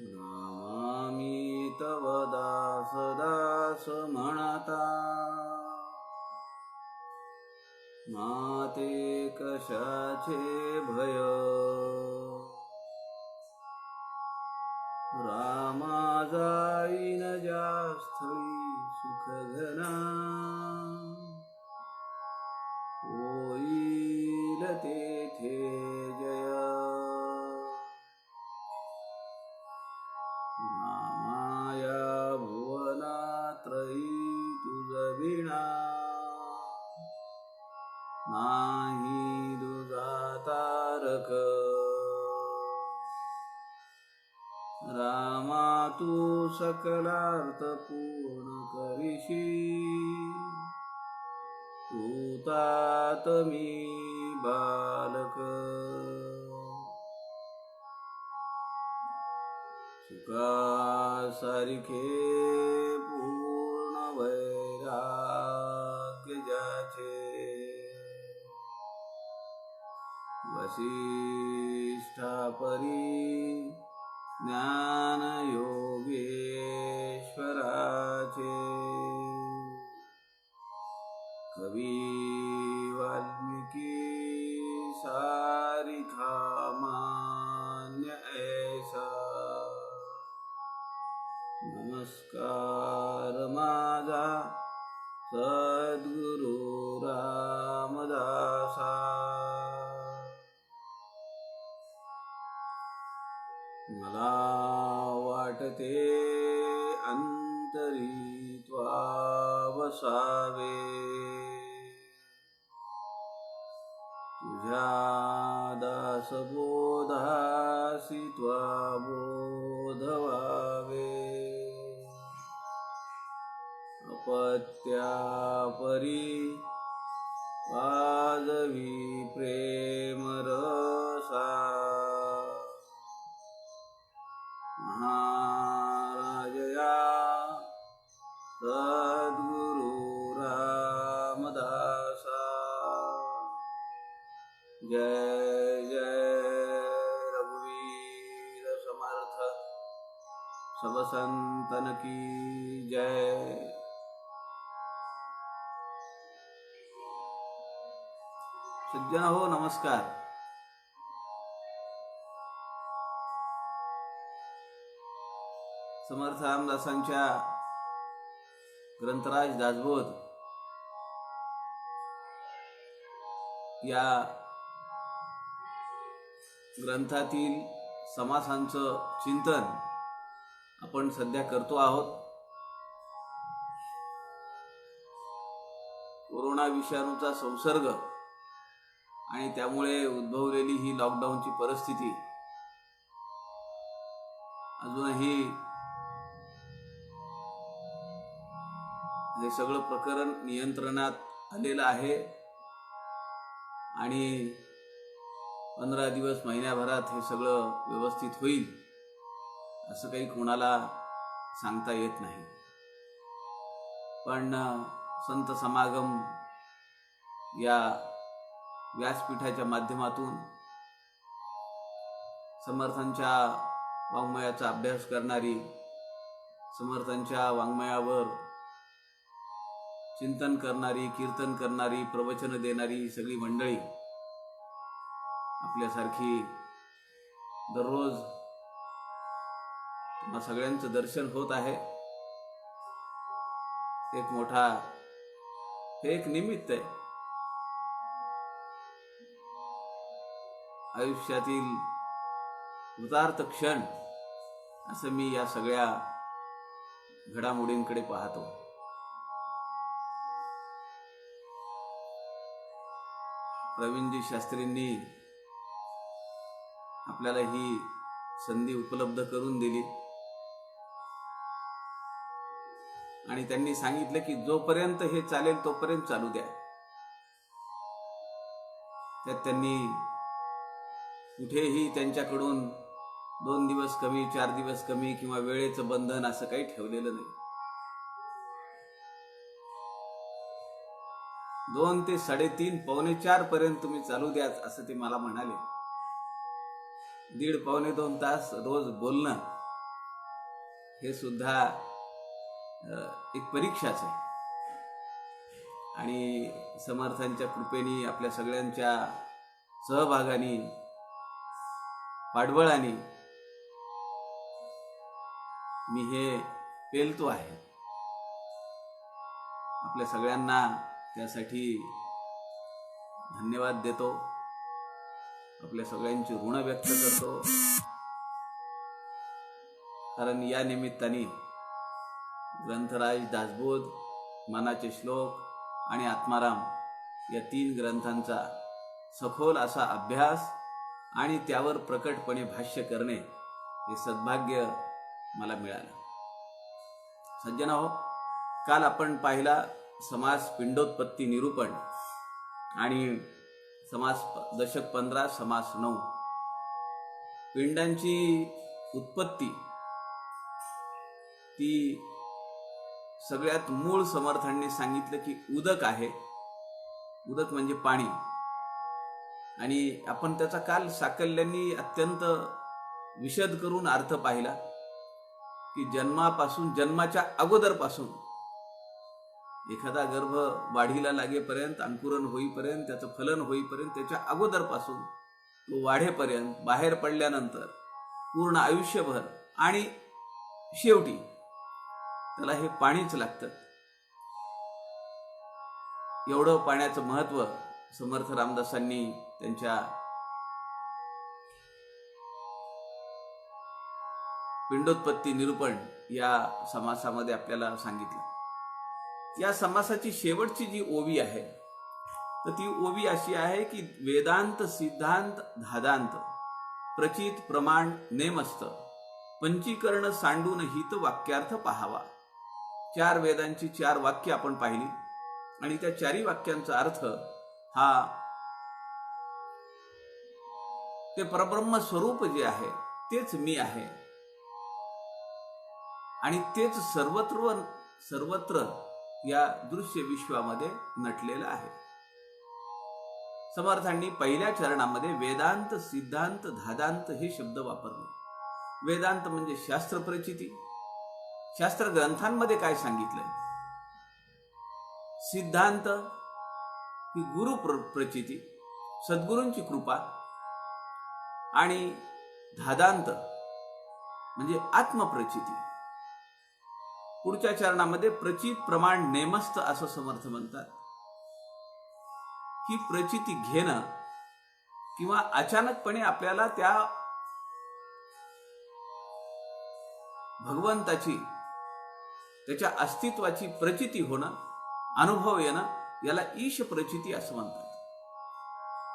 नमामि तव दास दास म्हणता, माते कशाचे भय. रामा जाईन ज्या स्थळी सुख घना, होईल तेथे जय. माया भुवनात्रयी तुझ विना, नाही दुजा तारक. रामा तू सकलार्थ पूर्ण करिशी, तू तात मी बालक. सुखासारिखे पूर्ण वैराग्य ज्याचे, वसिष्ठापरी ज्ञान योगेश्वराचे. कवी वाल्मिकी सारिखा मान्य ऐसा, नमस्कार माझा सद्गुरु रामदासा. मला वाटते अंतरी त्वा वसावे, तुझ्या दासबोधासी त्वा बोधवावे. अपत्यापरी वाजवी प्रेम रसा, महाराजया सद्गुरु रामदासा. जय जय रघुवीर समर्थ, सब संतन की जय. सज्जन हो, नमस्कार. समर्थ रामदासांच्या ग्रंथराज दासबोध या ग्रंथातील समासांचं चिंतन आपण सध्या करतो आहोत. कोरोना विषाणूचा संसर्ग आणि त्यामुळे उद्भवलेली ही लॉकडाऊनची परिस्थिती अजूनही हे सगळं प्रकरण नियंत्रणात आलेलं आहे आणि 15 दिवस महिन्याभरात हे सगळं व्यवस्थित होईल असं काही कोणाला सांगता येत नाही. पण संत समागम या व्यासपीठाच्या माध्यमातून समर्थांच्या वाङ्मयाचा अभ्यास करणारी, समर्थांच्या वाङ्मयावर चिंतन करणारी, कीर्तन करणारी, प्रवचन देणारी ही सगळी मंडळी आपल्यासारखी दररोज तुम्हा सगळ्यांचं दर्शन होत आहे. एक निमित्त आहे. आयुष्यातील उदार्थ क्षण असं मी या सगळ्या घडामोडींकडे पाहतो. प्रवीणजी शास्त्रींनी आपल्याला ही संधी उपलब्ध करून दिली आणि त्यांनी सांगितलं की जोपर्यंत हे चालेल तोपर्यंत चालू द्या. त्यात त्यांनी कुठेही त्यांच्याकडून 2 दिवस कमी, 4 दिवस कमी किंवा वेळेचं बंधन असं काही ठेवलेलं नाही. 2 ते 3:30 4:45 पर्यंत तुम्ही चालू द्या असं ते मला म्हणाले. 1.5-2 तास रोज बोलणं हे सुद्धा एक परीक्षाच आहे. आणि समर्थांच्या कृपेने, आपल्या सगळ्यांच्या सहभागाने, पाठबळाने मी हे पेलतो आहे. आपल्या सगळ्यांना त्यासाठी धन्यवाद देतो. आपल्या सगळ्यांची ऋण व्यक्त करतो. कारण या निमित्ताने ग्रंथराज दासबोध, मनाचे श्लोक आणि आत्माराम या 3 ग्रंथांचा सखोल असा अभ्यास आणि त्यावर प्रकटपणे भाष्य करणे हे सद्भाग्य मला मिळालं. सज्जनाहो, काल आपण पाहिला समास पिंडोत्पत्ती निरूपण आणि समास दशक 15 समास 9. पिंडांची उत्पत्ती ती सगळ्यात मूळ समर्थांनी सांगितलं की उदक आहे. उदक म्हणजे पाणी. आणि आपण त्याचा काल साकल्यांनी अत्यंत विशद करून अर्थ पाहिला की जन्मापासून, जन्माच्या अगोदरपासून, एखादा गर्भ वाढीला लागेपर्यंत, अंकुरण होईपर्यंत, त्याचं फलन होईपर्यंत, त्याच्या अगोदरपासून तो वाढेपर्यंत, बाहेर पडल्यानंतर पूर्ण आयुष्यभर आणि शेवटी त्याला हे पाणीच लागतं. एवढं पाण्याचं महत्व समर्थ रामदासांनी त्यांच्या पिंडोत्पत्ती निरूपण या समासामध्ये आपल्याला सांगितलं. या समासाची शेवटची जी ओवी आहे तर ती ओवी अशी आहे की वेदांत सिद्धांत धादांत प्रचित प्रमाण नेमस्त पंचीकरण सांडून हित वाक्यार्थ पाहावा. 4 वेदांची 4 वाक्य आपण पाहिली आणि त्या 4ही वाक्यांचा अर्थ हा ते परब्रह्म स्वरूप जे आहे तेच मी आहे आणि तेच सर्वत्र या दृश्य विश्वामध्ये नटलेलं आहे. समर्थांनी पहिल्या चरणामध्ये वेदांत सिद्धांत धादांत हे शब्द वापरले. वेदांत म्हणजे शास्त्र प्रचिती, शास्त्र ग्रंथांमध्ये काय सांगितलंय. सिद्धांत ही गुरु प्रचिती, सद्गुरूंची कृपा. आणि धादांत म्हणजे आत्मप्रचिती. पुढच्या चरणामध्ये प्रचित प्रमाण नेमस्त असं समर्थ म्हणतात. ही प्रचिती घेणं किंवा अचानकपणे आपल्याला त्या भगवंताची, त्याच्या अस्तित्वाची प्रचिती होणं, अनुभव येणं, याला ईश प्रचिती असं म्हणतात.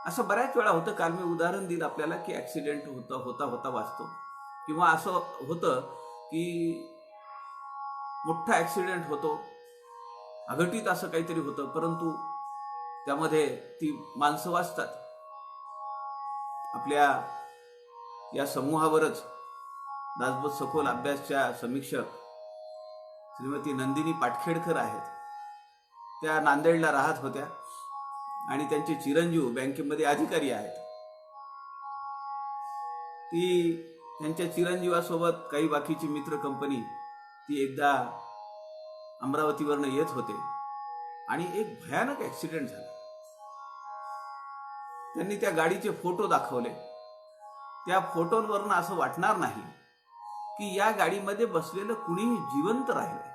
असं बऱ्याच वेळा होतं. काल मी उदाहरण दिलं आपल्याला की ऍक्सिडेंट होता वाचतो, किंवा असं होतं की मोठा ऍक्सिडेंट होतो, अघटित असं काहीतरी होतं, परंतु त्यामध्ये ती माणसं वाचतात. आपल्या या समूहावरच दासबोध सखोल अभ्यासच्या समीक्षक श्रीमती नंदिनी पाटखेडकर आहेत. त्या नांदेडला राहत होत्या आणि त्यांचे चिरंजीव बँकेमध्ये अधिकारी आहेत. ती त्यांच्या चिरंजीवासोबत काही बाकीची मित्र कंपनी ती एकदा अमरावतीवरनं येत होते आणि एक भयानक ऍक्सिडेंट झाला. त्यांनी त्या गाडीचे फोटो दाखवले. त्या फोटोंवरनं असं वाटणार नाही की या गाडीमध्ये बसलेलं कुणीही जिवंत राहिलंय.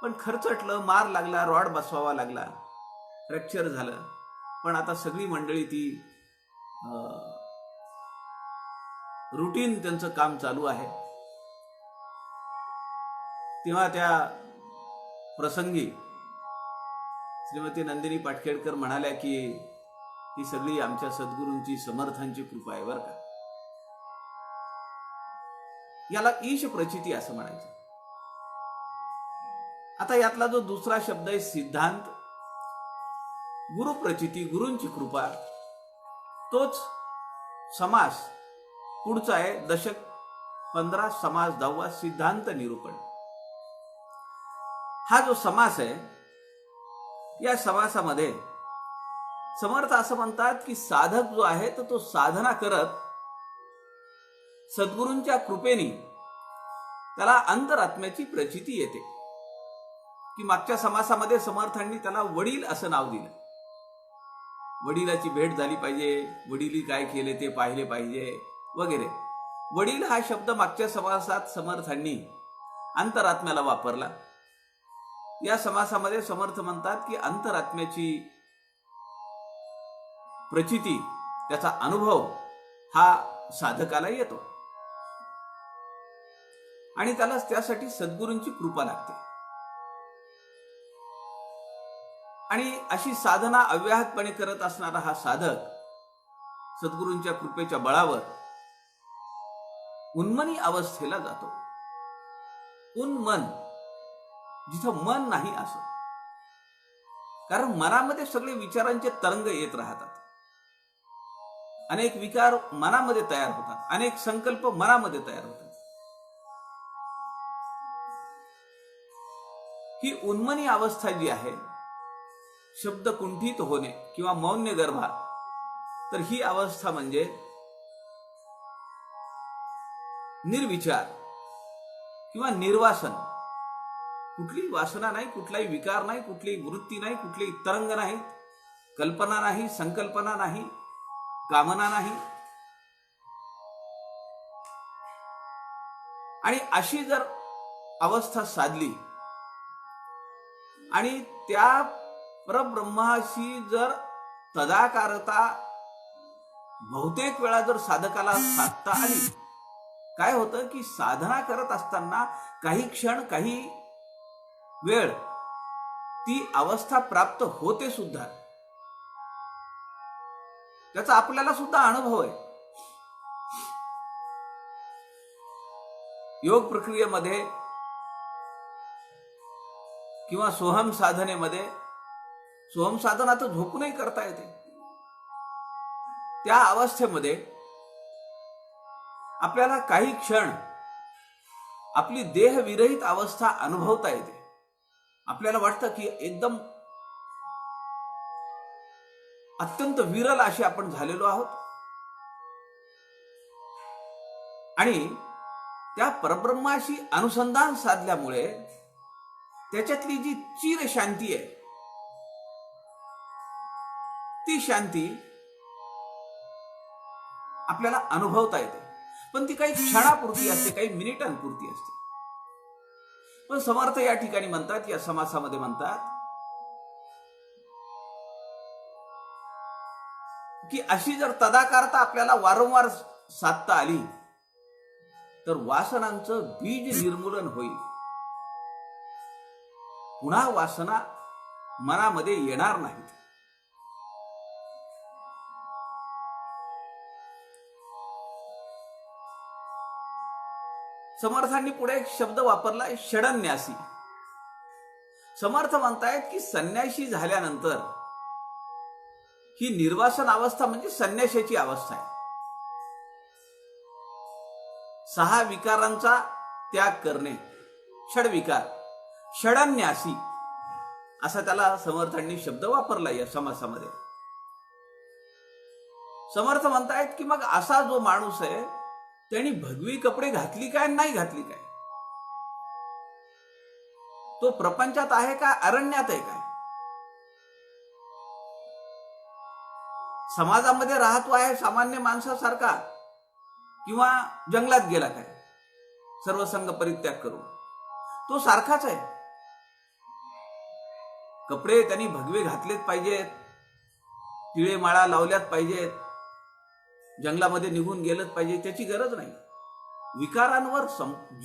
पण खरचटलं, मार लागला, रॉड बसवावा लागला, फ्रॅक्चर झालं. पण आता सगळी मंडळी ती रुटीन त्यांचं काम चालू आहे. तेव्हा त्या प्रसंगी श्रीमती नंदिनी पाटखेडकर म्हणाल्या की ही सगळी आमच्या सद्गुरूंची, समर्थांची कृपा आहे बरं का. याला ईश प्रचिती असं म्हणायचं. आता यातला जो दुसरा शब्द आहे सिद्धांत, गुरु प्रचिती, गुरूंची कृपा, तोच समास पुढचा आहे दशक 15 समास 10 सिद्धांत निरूपण. हा जो समास आहे या समासामध्ये समर्थ असं म्हणतात की साधक जो आहे तर तो साधना करत सद्गुरूंच्या कृपेने त्याला अंतरात्म्याची प्रचिती येते. की मागच्या समासामध्ये समर्थांनी त्याला वडील असं नाव दिलं. वडिलाची भेट झाली पाहिजे, वडिली काय केले ते पाहिले पाहिजे वगैरे. वडील हा शब्द मागच्या समासात समर्थांनी अंतरात्म्याला वापरला. या समासामध्ये समर्थ म्हणतात की अंतरात्म्याची प्रचिती, त्याचा अनुभव हा साधकाला येतो आणि त्याला त्यासाठी सद्गुरूंची कृपा लागते. आणि अशी साधना अव्याहतपणे करत असणारा हा साधक सद्गुरूंच्या कृपेच्या बळावर उन्मनी अवस्थेला जातो. उन्मन, जिथं मन नाही असं. कारण मनामध्ये सगळे विचारांचे तरंग येत राहतात. अनेक विकार मनामध्ये तयार होतात, अनेक संकल्प मनामध्ये तयार होतात. ही उन्मनी अवस्था जी आहे, शब्द कुंठित होणे किंवा मौन्य गर्भा, तर ही अवस्था म्हणजे निर्विचार किंवा निर्वासन. कुठलीही वासना नाही, कुठलाही विकार नाही, कुठलीही वृत्ती नाही, कुठलेही तरंग नाही, कल्पना नाही, संकल्पना नाही, कामना नाही. आणि अशी जर अवस्था साधली आणि त्या परब्रह्माशी जर तदाकारता बहुतेक वेळा जर साधकाला साधता आली, काय होतं की साधना करत असताना काही क्षण, काही वेळ ती अवस्था प्राप्त होते सुद्धा. त्याचा आपल्याला सुद्धा अनुभव आहे. योग प्रक्रियेमध्ये किंवा सोहम साधनेमध्ये, सोहम साधना तर झोपूनही करता येते. त्या अवस्थेमध्ये आपल्याला काही क्षण आपली देहविरहित अवस्था अनुभवता येते. आपल्याला वाटतं की एकदम अत्यंत विरल असे आपण झालेलो आहोत. आणि त्या परब्रह्माशी अनुसंधान साधल्यामुळे त्याच्यातली जी चिर शांती आहे, ती शांती आपल्याला अनुभवता येते. पण ती काही क्षणापुरती असते, काही मिनिटांपुरती असते. पण समर्थ या ठिकाणी म्हणतात, या समासामध्ये म्हणतात की अशी जर तदाकारता आपल्याला वारंवार साधता आली तर वासनांचं बीज निर्मूलन होईल. पुन्हा वासना मनामध्ये येणार नाहीत. समर्थांनी पुढे एक शब्द वापरलाय, षडन्यासी. समर्थ म्हणतायत की संन्याशी झाल्यानंतर ही निर्वासन अवस्था म्हणजे संन्याशाची अवस्था आहे. 6 विकारांचा त्याग करणे, षडविकार, षडन्यासी असा त्याला समर्थांनी शब्द वापरला या समासामध्ये. समर्थ म्हणतायत की मग असा जो माणूस आहे त्यांनी भगवी कपडे घातली काय नाही घातली काय, तो प्रपंचात आहे का अरण्यात आहे काय, समाजामध्ये राहतो आहे सामान्य माणसासारखा किंवा जंगलात गेला काय सर्व संग परित्याग करून, तो सारखाच आहे. कपडे त्यांनी भगवे घातलेत पाहिजेत, तिळे माळा लावल्यात पाहिजेत, जंगलामध्ये निघून गेलंच पाहिजे, त्याची गरज नाही. विकारांवर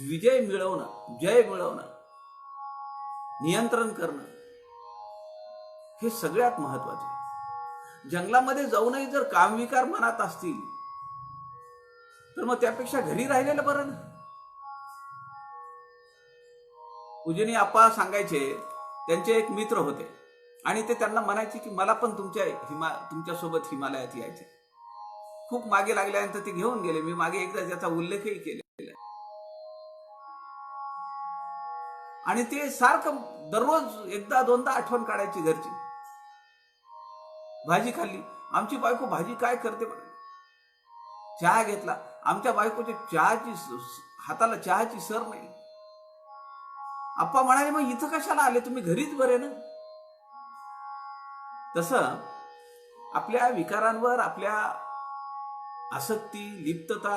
विजय मिळवणं, जय मिळवणं, नियंत्रण करणं हे सगळ्यात महत्वाचे आहे. जंगलामध्ये जाऊनही जर कामविकार मनात असतील तर मग त्यापेक्षा घरी राहिलेलं बरं ना. उजनी आप्पा सांगायचे, त्यांचे एक मित्र होते आणि ते त्यांना म्हणायचे की मला पण तुमच्यासोबत हिमालयात यायचे. खूप मागे लागल्यानंतर ते घेऊन गेले. मी मागे एकदा त्याचा उल्लेखही केलेला. आणि ते सारखं दररोज एकदा दोनदा आठवण काढायची घरची. भाजी खाल्ली, आमची बायको भाजी काय करते बरं. चहा घेतला, आमच्या बायकोच्या हाताला चहाची सर नाही. आप्पा म्हणाले, मग इथं कशाला आले, तुम्ही घरीच बरे ना. तसं आपल्या विकारांवर, आपल्या आसक्ती, लिप्तता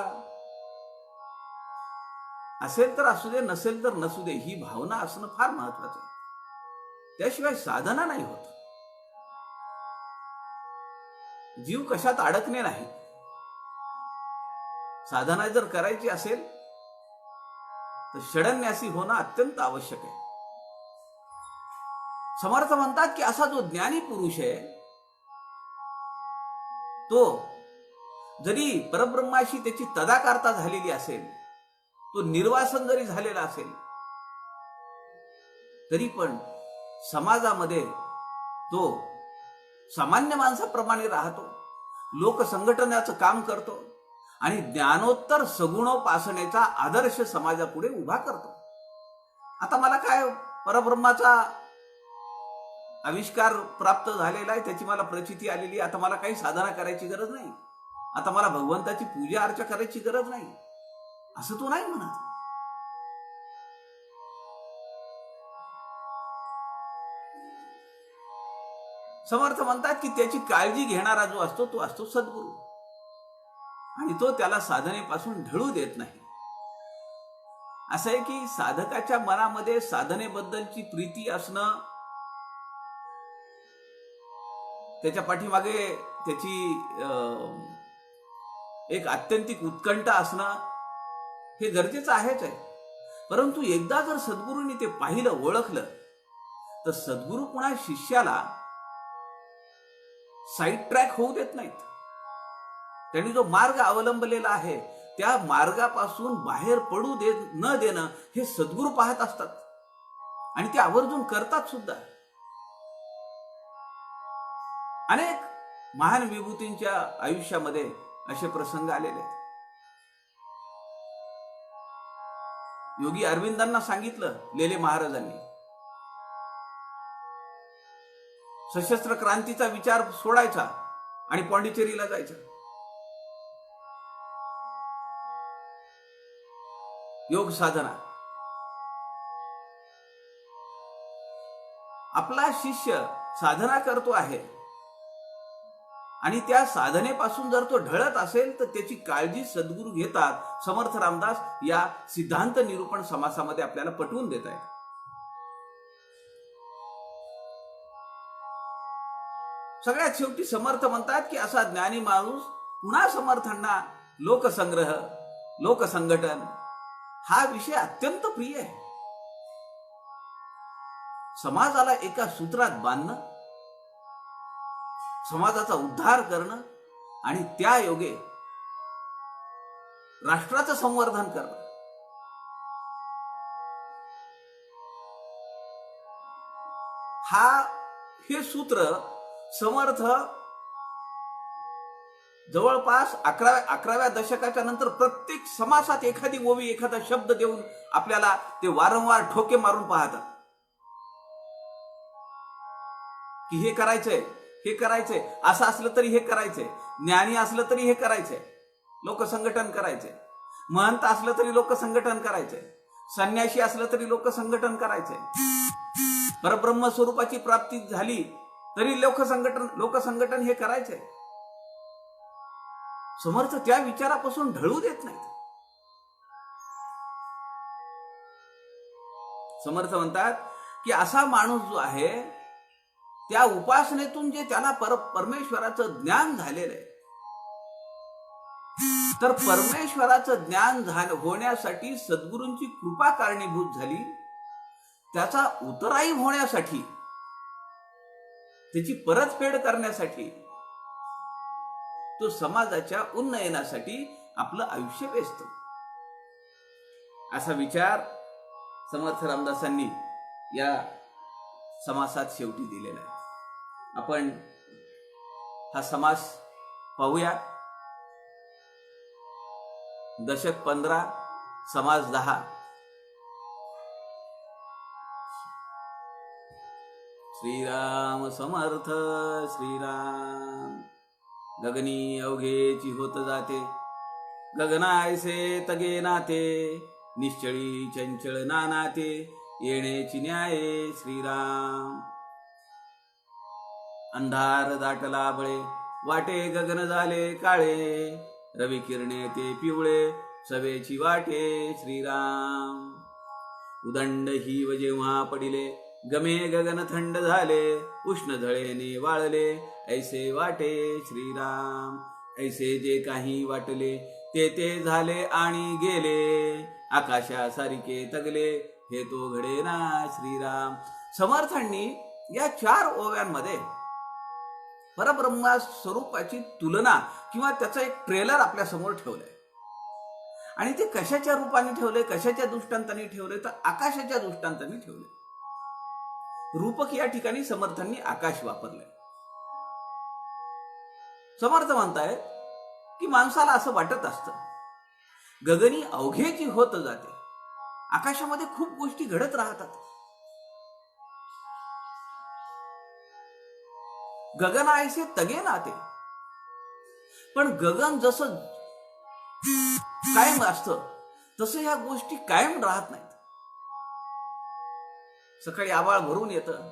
असेल तर असू दे, नसेल तर नसू दे, ही भावना असणं फार महत्वाचं आहे. त्याशिवाय साधना नाही होत. जीव कशात अडकणे नाही. साधना जर करायची असेल तर षडन्यासी होणं अत्यंत आवश्यक आहे. समर्थ म्हणतात की असा जो ज्ञानी पुरुष आहे तो जरी परब्रह्माशी त्याची तदाकारता झालेली असेल, तो निर्वासन जरी झालेला असेल, तरी पण समाजामध्ये तो सामान्य माणसाप्रमाणे राहतो, लोकसंघटनाचं काम करतो आणि ज्ञानोत्तर सगुणोपासनेचा आदर्श समाजापुढे उभा करतो. आता मला काय परब्रह्माचा आविष्कार प्राप्त झालेला आहे, त्याची मला प्रचिती आलेली, आता मला काही साधना करायची गरज नाही, आता मला भगवंताची पूजा अर्चा करायची गरज नाही, असं तो नाही म्हणत. समर्थ म्हणतात की त्याची काळजी घेणारा जो असतो तो असतो सद्गुरू, आणि तो त्याला साधनेपासून ढळू देत नाही. असं आहे की साधकाच्या मनामध्ये साधनेबद्दलची प्रीती असणं, त्याच्या पाठीमागे त्याची एक आत्यंतिक उत्कंठा असणं हे गरजेचं आहेच आहे. परंतु एकदा जर सद्गुरूंनी ते पाहिलं, ओळखलं, तर सद्गुरू पुन्हा शिष्याला साईड ट्रॅक होऊ देत नाहीत. त्यांनी जो मार्ग अवलंबलेला आहे त्या मार्गापासून बाहेर पडू न देणं हे सद्गुरू पाहत असतात आणि ते आवर्जून करतात सुद्धा. अनेक महान विभूतींच्या आयुष्यामध्ये असे प्रसंग आलेले आहेत. योगी अरविंदांना सांगितलं लेले महाराजांनी, सशस्त्र क्रांतीचा विचार सोडायचा आणि पांडिचेरीला जायचा. योग साधना. आपला शिष्य साधना करतो आहे आणि त्या साधनेपासून जर तो ढळत असेल तर त्याची काळजी सद्गुरू घेतात. समर्थ रामदास या सिद्धांत निरूपण समासामध्ये आपल्याला पटवून देत आहेत. सगळ्यात शेवटी समर्थ म्हणतात की असा ज्ञानी माणूस पुन्हा समर्थांना लोकसंग्रह, लोकसंघटन हा विषय अत्यंत प्रिय आहे. समाजाला एका सूत्रात बांधणं, समाजाचा उद्धार करणं आणि त्या योगे राष्ट्राचं संवर्धन करणं, हे सूत्र समर्थ जवळपास 11व्या दशकाच्या नंतर प्रत्येक समासात एखादी ओवी, एखादा शब्द देऊन आपल्याला ते वारंवार ठोके मारून पाहतात की हे करायचंय, हे करायचंय, असं असलं तरी हे करायचंय, ज्ञानी असलं तरी हे करायचंय, लोकसंघटन करायचंय, महंत असलं तरी लोकसंघटन करायचंय, संन्यासी असलं तरी लोकसंघटन करायचंय, परब्रह्म स्वरूपाची प्राप्ती झाली तरी लोकसंघटन हे करायचंय. समर्थ त्या विचारापासून ढळू देत नाहीत. समर्थ म्हणतात की असा माणूस जो आहे त्या उपासनेतून जे त्याला परमेश्वराचं ज्ञान झालेलं आहे, तर परमेश्वराचं ज्ञान होण्यासाठी सद्गुरूंची कृपा कारणीभूत झाली. त्याचा उतराई होण्यासाठी, त्याची परतफेड करण्यासाठी, तो समाजाच्या उन्नयनासाठी आपलं आयुष्य वेचतो. असा विचार समर्थ रामदासांनी या समासात शेवटी दिलेला आहे. आपण हा समास पाहूया. दशक 15, समास 10. श्रीराम समर्थ श्रीराम. गगनी अवघेची होत जाते, गगनायसे तगे नाते, निश्चळी चंचळ नानाते, येण्याची न्याये श्रीराम. अंधार दाटला बळे, वाटे गगन झाले काळे, रवी किरणे ते पिवळे, सवेची वाटे श्रीराम. उदंड हिव जेव्हा पडिले, गमे गगन थंड झाले, उष्ण झळेने वाळले, ऐसे वाटे श्रीराम. ऐसे जे काही वाटले, ते ते झाले आणि गेले, आकाशासारिखे तगले, हे तो घडे ना श्रीराम. समर्थांनी या 4 ओव्यांमध्ये परब्रह्मा स्वरूपाची तुलना किंवा त्याचं एक ट्रेलर आपल्या समोर ठेवलंय. आणि ते कशाच्या रूपाने ठेवले, कशाच्या दृष्टांताने ठेवले, तर आकाशाच्या दृष्टांताने ठेवले. रूपक या ठिकाणी समर्थांनी आकाश वापरलंय. समर्थ म्हणतायत की माणसाला असं वाटत असतं, गगनी अवघेची होत जाते, आकाशामध्ये खूप गोष्टी घडत राहतात. गगनायसे तगे नाते, पण गगन जसं कायम असतं तसं ह्या गोष्टी कायम राहत नाहीत. सकाळी आभाळ भरून येतं,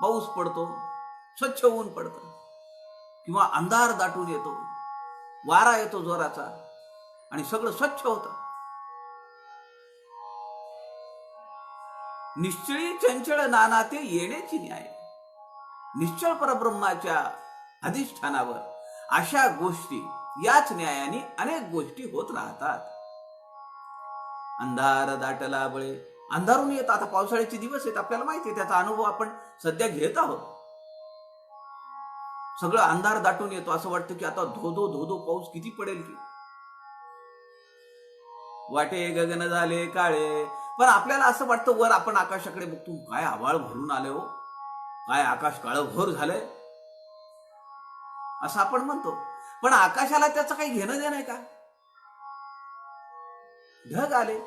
पाऊस पडतो, स्वच्छ ऊन पडतं, किंवा अंधार दाटून येतो, वारा येतो जोराचा आणि सगळं स्वच्छ होतं. निश्चळी चंचळ नाना ते येण्याची न्याय. निश्चळ परब्रह्माच्या अधिष्ठानावर अशा गोष्टी, याच न्यायाने अनेक गोष्टी होत राहतात. अंधार दाटला बळे, अंधारून येत. आता पावसाळ्याचे दिवस आहेत, आपल्याला माहिती आहे, त्याचा अनुभव आपण सध्या घेत आहोत. सगळं अंधार दाटून येतो, असं वाटतं की आता धोधो धोधो पाऊस किती पडेल की. वाटे गगन झाले काळे, पण आपल्याला असं वाटतं, वर आपण आकाशाकडे बघतो, काय आभाळ भरून आले हो, काय आकाश काळभोर झालंय, असं आपण म्हणतो. पण आकाशाला त्याचं काही घेणं देणं आहे का? ढग आले,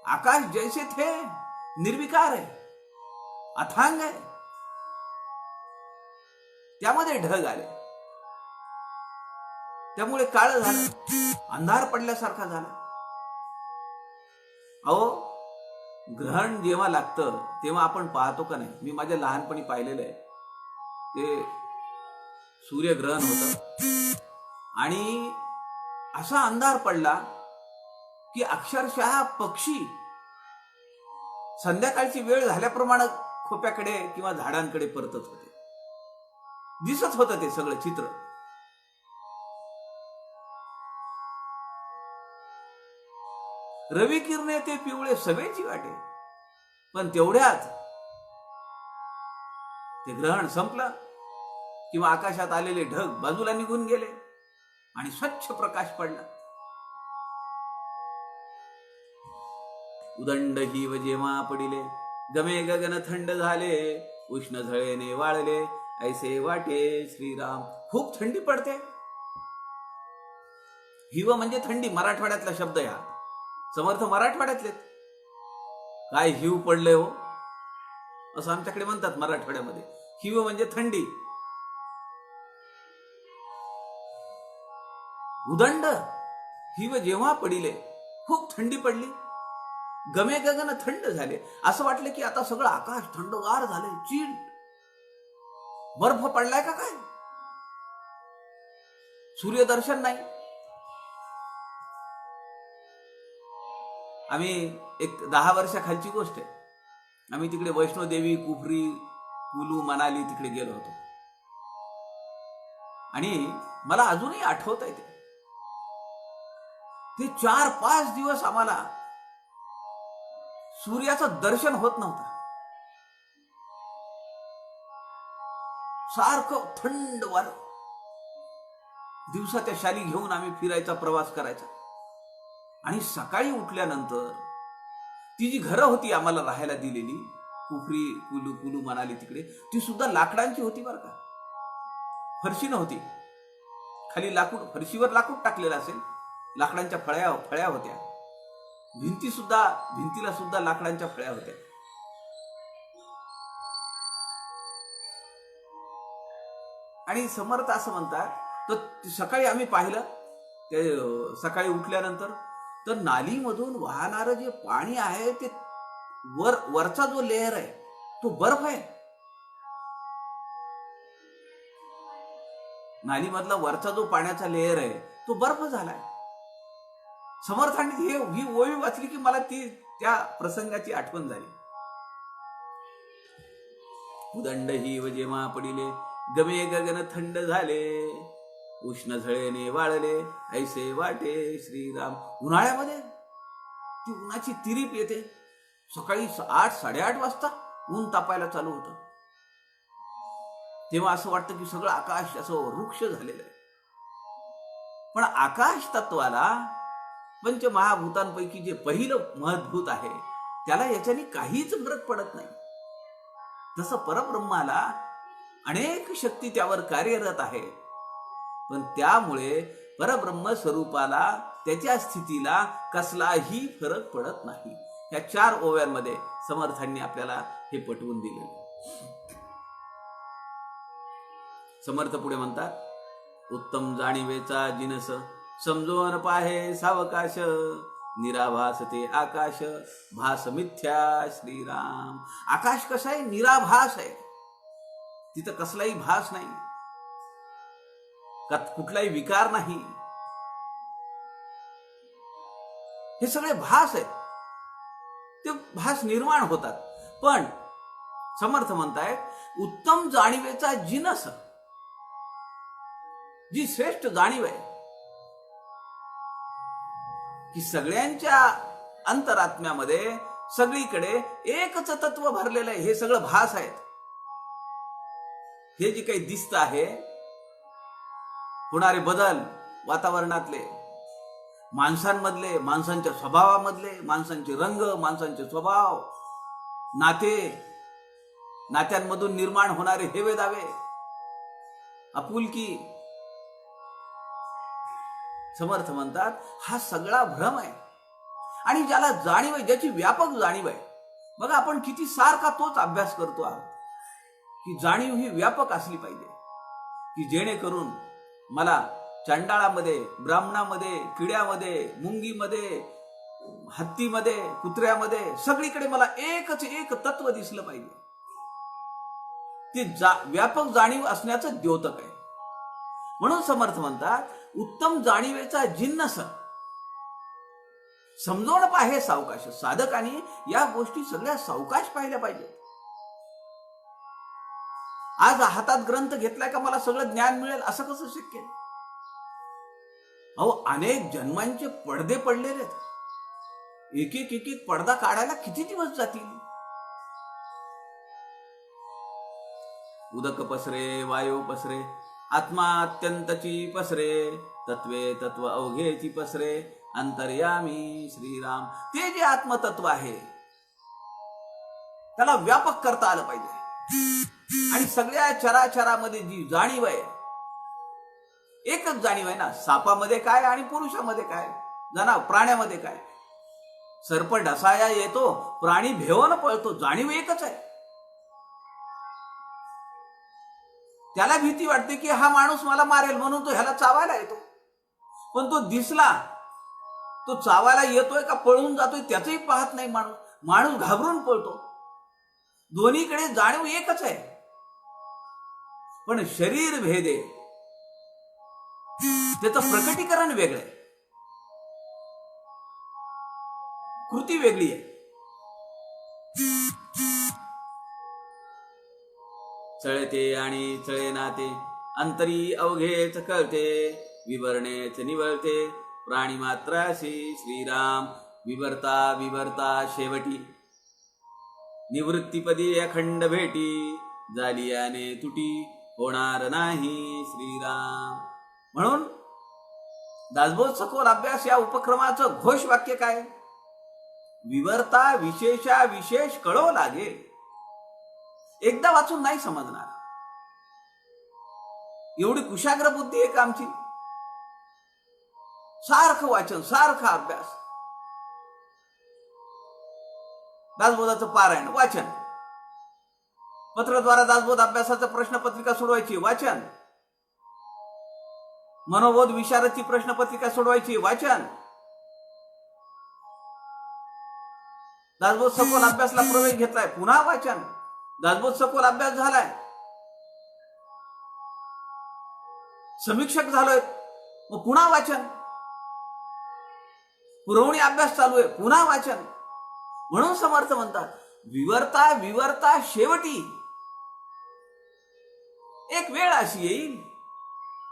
आकाश जैसे थे निर्विकार आहे, अथांग आहे, त्यामध्ये ढग आले, त्यामुळे काळ झालं, अंधार पडल्यासारखा झाला. अहो, ग्रहण जेव्हा लागतं तेव्हा आपण पाहतो का नाही? मी माझ्या लहानपणी पाहिलेलं आहे, ते सूर्यग्रहण होतं आणि असा अंधार पडला की अक्षरशः पक्षी संध्याकाळची वेळ झाल्याप्रमाणे खोप्याकडे किंवा झाडांकडे परतत होते. दिसत होतं ते सगळं चित्र. रवी किरणे ते पिवळे सवेची वाटे, पण तेवढ्यात ते ग्रहण संपलं किंवा आकाशात आलेले ढग बाजूला निघून गेले आणि स्वच्छ प्रकाश पडला. उदंड हिव जेव्हा पडिले, गमे गगन थंड झाले, उष्ण झळेने वाळले, ऐसे वाटे श्रीराम. खूप थंडी पडते. हिव म्हणजे थंडी, मराठवाड्यातला शब्द आहे हा. समर्थ मराठवाड्यातले. काय हिव पडले हो, असं आमच्याकडे म्हणतात मराठवाड्यामध्ये. हिव म्हणजे थंडी. उदंड हिव जेव्हा पडिले, खूप थंडी पडली, गमे गगन थंड झाले, असं वाटलं की आता सगळं आकाश थंडगार झालंय, चिल, बर्फ पडलाय का काय, सूर्यदर्शन नाही. आम्ही एक 10 वर्षाखालची गोष्ट आहे, आम्ही तिकडे वैष्णोदेवी, कुफरी, कुलू, मनाली तिकडे गेलो होतो. आणि मला अजूनही आठवत आहे ते 4-5 दिवस आम्हाला सूर्याचं दर्शन होत नव्हतं. सारखं थंड वारं, दिवसाच्या शाली घेऊन आम्ही फिरायचा, प्रवास करायचा. आणि सकाळी उठल्यानंतर ती जी घरं होती आम्हाला राहायला दिलेली, कुफरी, कुलू मनाली तिकडे, ती सुद्धा लाकडांची होती बरं का. फरशी नव्हती, खाली लाकूड, फरशीवर लाकूड टाकलेलं असेल, लाकडांच्या फळ्या होत्या. भिंतीला सुद्धा लाकडांच्या फळ्या होत्या. आणि समर्थ असं म्हणतात, तर सकाळी आम्ही पाहिलं, ते सकाळी उठल्यानंतर, तर नालीमधून वाहणारं जे पाणी आहे ते वरचा जो लेअर आहे तो बर्फ आहे. नालीमधला वरचा जो पाण्याचा लेअर आहे तो बर्फ झालाय. समर्थांनी ही ओवी वाचली की मला ती त्या प्रसंगाची आठवण झाली. उदंड ही व जेव्हा पडिले, गमे गगन थंड झाले, उष्ण झळेने वाळले, ऐसे वाटे श्रीराम. उन्हाळ्यामध्ये ती उन्हाची तिरीप येते. सकाळी 8-8:30 वाजता ऊन तापायला चालू होतं. तेव्हा असं वाटतं की सगळं आकाश असं वृक्ष झालेलं आहे. पण आकाश तत्वाला पंचमहाभूतांपैकी जे पहिलं महद्भूत आहे त्याला याच्याने काहीच फरक पडत नाही. तसं परब्रह्माला अनेक शक्ती त्यावर कार्यरत आहे, पण त्यामुळे परब्रह्म स्वरूपाला, त्याच्या स्थितीला कसलाही फरक पडत नाही. या 4 ओव्यांमध्ये समर्थांनी आपल्याला हे पटवून दिलेले. समर्थ पुढे म्हणतात, उत्तम जाणीवेचा जिनस, समजून पाहे सावकाश, निराभास ते आकाश, भास मिथ्या श्रीराम. आकाश कसं आहे? निराभास आहे. तिथं कसलाही भास नाही, कुठलाही विकार नाही. हे सगळे भास आहेत. ते भास निर्माण होतात. पण समर्थ म्हणतायत, उत्तम जाणीवेचा जिनस, जी श्रेष्ठ जाणीव आहे की सगळ्यांच्या अंतरात्म्यामध्ये सगळीकडे एकच तत्व भरलेलं आहे. हे सगळं भास आहेत. हे जे काही दिसतं आहे, होणारे बदल वातावरणातले, माणसांमधले, माणसांच्या स्वभावामधले, माणसांचे रंग, माणसांचे स्वभाव, नाते, नात्यांमधून निर्माण होणारे हेवे दावे, आपुलकी, समर्थ म्हणतात हा सगळा भ्रम आहे. आणि ज्याला जाणीव आहे, ज्याची व्यापक जाणीव आहे, बघा आपण किती सारखा तोच अभ्यास करतो आहोत की जाणीव ही व्यापक असली पाहिजे, की जेणेकरून मला चांडाळामध्ये, ब्राह्मणामध्ये, किड्यामध्ये, मुंगीमध्ये, हत्तीमध्ये, कुत्र्यामध्ये, सगळीकडे मला एकच एक तत्व दिसलं पाहिजे. ते व्यापक जाणीव असण्याचं द्योतक आहे. म्हणून समर्थ म्हणतात, उत्तम जाणीवेचा जिन्नस, समजून पाहे सावकाश. साधकांनी या गोष्टी सगळ्या सावकाश पाहिल्या पाहिजे. आज हातात ग्रंथ घेतलाय का मला सगळं ज्ञान मिळेल असं कसं शक्य? अहो, अनेक जन्मांचे पडदे पडलेले आहेत. एक एक पडदा काढायला किती दिवस जातील? उदक पसरे, वायू पसरे, आत्मा अत्यंतची पसरे, तत्वे तत्व अवघेची पसरे, अंतर्यामी श्रीराम. ते जे आत्मतत्व आहे त्याला व्यापक करता आलं पाहिजे. आणि सगळ्या चराचरामध्ये जी जाणीव आहे, एकच जाणीव आहे ना. सापामध्ये काय आणि पुरुषामध्ये काय, प्राण्यामध्ये काय. सर्प ढसाया येतो, प्राणी भेवून पळतो, जाणीव एकच आहे. त्याला भीती वाटते की हा माणूस मला मारेल म्हणून तो ह्याला चावायला येतो. पण तो दिसला, तो चावायला येतोय का पळून जातोय त्याचंही पाहत नाही माणूस. माणूस घाबरून पळतो. दोन्हीकडे जाणीव एकच आहे, पण शरीर भेदे, त्याचं प्रकटीकरण वेगळं आहे, कृती वेगळी आहे. चळते आणि चळे नाते, अंतरी अवघेच कळते, विवरणेच निवळते, प्राणी मात्राशी श्रीराम. विवर्ता विवर्ता शेवटी, निवृत्तीपदी अखंड भेटी, जालियाने तुटी होणार नाही श्रीराम. म्हणून दासबोध सखोल अभ्यास या उपक्रमाचं घोषवाक्य काय? विवर्ता विशेषा विशेष कळो लागे. एकदा वाचून नाही समजणार, एवढी कुशाग्र बुद्धी आहे का आमची? सारखं वाचन, सारखा अभ्यास, दासबोधाचं पारायण, वाचन, पत्रद्वारा दासबोध अभ्यासाचं प्रश्नपत्रिका सोडवायची, वाचन, मनोबोध विशारदची प्रश्नपत्रिका सोडवायची, वाचन. दासबोध सखोल अभ्यासला प्रवेश घेतलाय, पुन्हा वाचन. दासबोध सखोल अभ्यास झालाय, समीक्षक झालोय, मग पुन्हा वाचन. पुरवणी अभ्यास चालू आहे, पुन्हा वाचन. म्हणून समर्थ म्हणतात, विवर्ता विवर्ता शेवटी एक वेळ अशी येईल,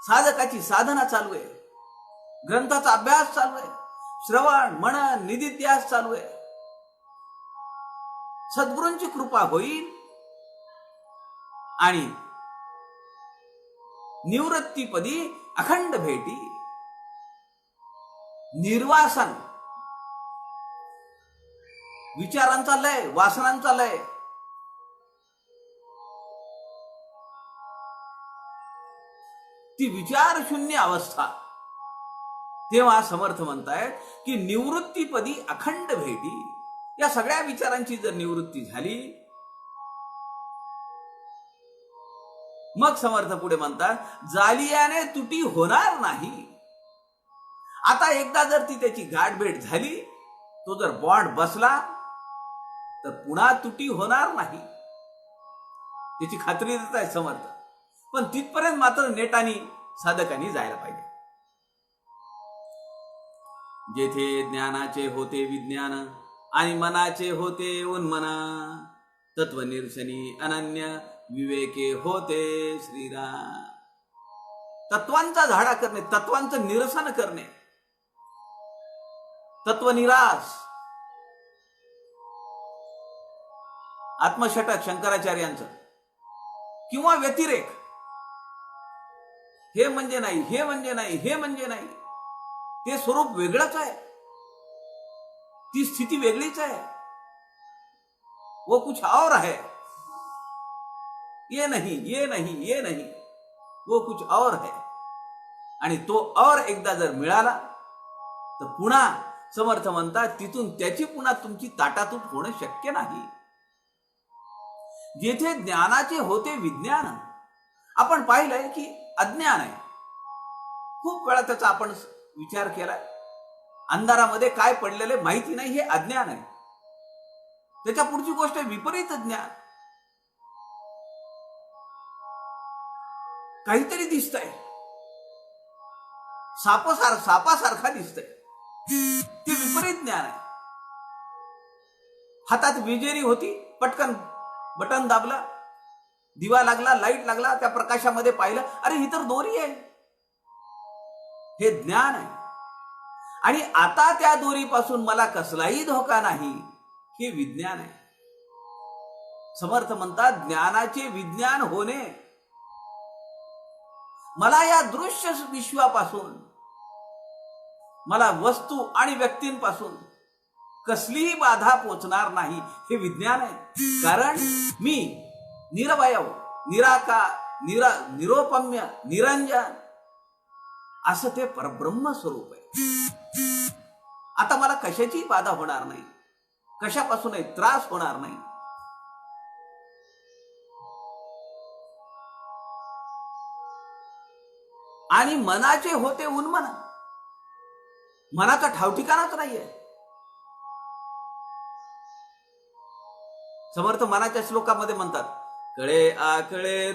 साधकाची साधना चालू आहे, ग्रंथाचा अभ्यास चालू आहे, श्रवण मनन निधिध्यास चालू आहे, सद्गुरूंची कृपा होईल आणि निवृत्तीपदी अखंड भेटी, निर्वासन, विचारांचा लय, वासनांचा लय, ती विचार शून्य अवस्था. तेव्हा समर्थ म्हणतायत की निवृत्तीपदी अखंड भेटी. या सगळ्या विचारांची जर निवृत्ती झाली, मग समर्थ पुढे म्हणतात, जालियाने तुटी होणार नाही. आता एकदा जर ती त्याची गाठभेट झाली, तो जर बॉन्ड बसला, तर पुन्हा तुटी होणार नाही, त्याची खात्री देत आहे समर्थ. पण तिथपर्यंत मात्र नेटानी साधकांनी जायला पाहिजे. जेथे ज्ञानाचे होते विज्ञान आणि मनाचे होते उन्मना, तत्वनिर्शनी अनन्य विवेके होते श्रीराम. तत्वांचा झाडा करणे, तत्वांचं निरसन करणे, तत्वनिरास. आत्मषटक शंकराचार्यांचं किंवा व्यतिरेक, हे म्हणजे नाही, हे म्हणजे नाही, हे म्हणजे नाही, ते स्वरूप वेगळंच आहे, ती स्थिती वेगळीच आहे. वो कुछ और है, ये नहीं, ये नहीं, ये नहीं, वो कुछ और है. आणि तो और एकदा जर मिळाला, तर पुन्हा समर्थ म्हणतात, तिथून त्याची पुन्हा तुमची ताटातूट होणं शक्य नाही. जेथे ज्ञानाचे होते विज्ञान, आपण पाहिलंय की अज्ञान आहे. खूप वेळा त्याचा आपण विचार केलाय. अंधारामध्ये काय पडलेले माहिती नाही, हे अज्ञान आहे. त्याच्या पुढची गोष्ट विपरीत ज्ञान. काहीतरी दिसतंय, सापासारखा दिसतंय, ते विपरीत ज्ञान आहे. हातात विजेरी होती, पटकन बटन दाबला, दिवा लागला, लाईट लागला, त्या प्रकाशामध्ये पाहिलं, अरे ही तर दोरी आहे, हे ज्ञान आहे. आणि आता त्या दोरीपासून मला कसलाही धोका नाही, हे विज्ञान आहे. समर्थ म्हणतात, ज्ञानाचे विज्ञान होणे, मला या दृश्य विश्वापासून, मला वस्तू आणि व्यक्तींपासून कसलीही बाधा पोचणार नाही, हे विज्ञान आहे. कारण मी निरवयव, निराकार, निरोपम्य, निरंजन असं ते परब्रह्म स्वरूप आहे. आता मला कशाची बाधा होणार नाही, कशापासूनही त्रास होणार नाही. आणि मनाचे होते उन्मन, मनाचा ठावठिकाणाच नाहीये. समर्थ मनाच्या श्लोकामध्ये म्हणतात, कळे आकळे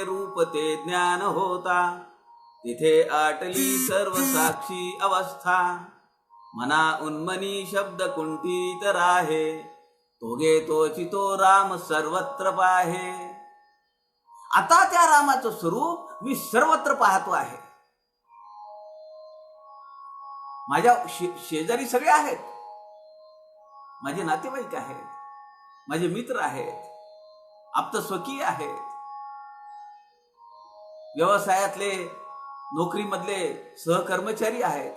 रूप ते ज्ञान होता, तिथे आटली सर्व साक्षी अवस्था. मना उन्मनी शब्द कुंठित राहे, तोगे तोची तो राम सर्वत्र पाहे. आता त्या रामाचं स्वरूप मी सर्वत्र पाहतो आहे. माझ्या शेजारी सगळे आहेत, माझे नातेवाईक आहेत, माझे मित्र आहेत, आप्तस्वकीय आहेत, व्यवसायातले नोकरीमधले सहकर्मचारी आहेत.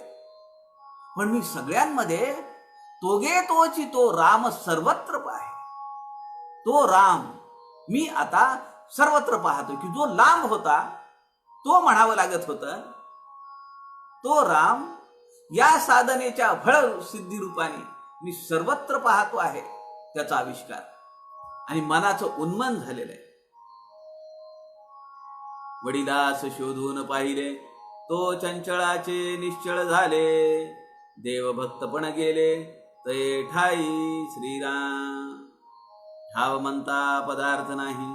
पण मी सगळ्यांमध्ये तोगे तोची तो राम सर्वत्र पाहे. तो राम मी आता सर्वत्र पाहतो, की जो लांब होता तो म्हणावं लागत होतं, तो राम या साधनेच्या फळ सिद्धी रूपाने मी सर्वत्र पाहतो आहे, त्याचा आविष्कार. आणि मनाचं उन्मन झालेलं आहे. वडिलास शोधून पाहिले, तो चंचळाचे निश्चळ झाले. देवभक्तपण गेले, तये ठाई श्रीराम. ठाव म्हणता पदार्थ नाही,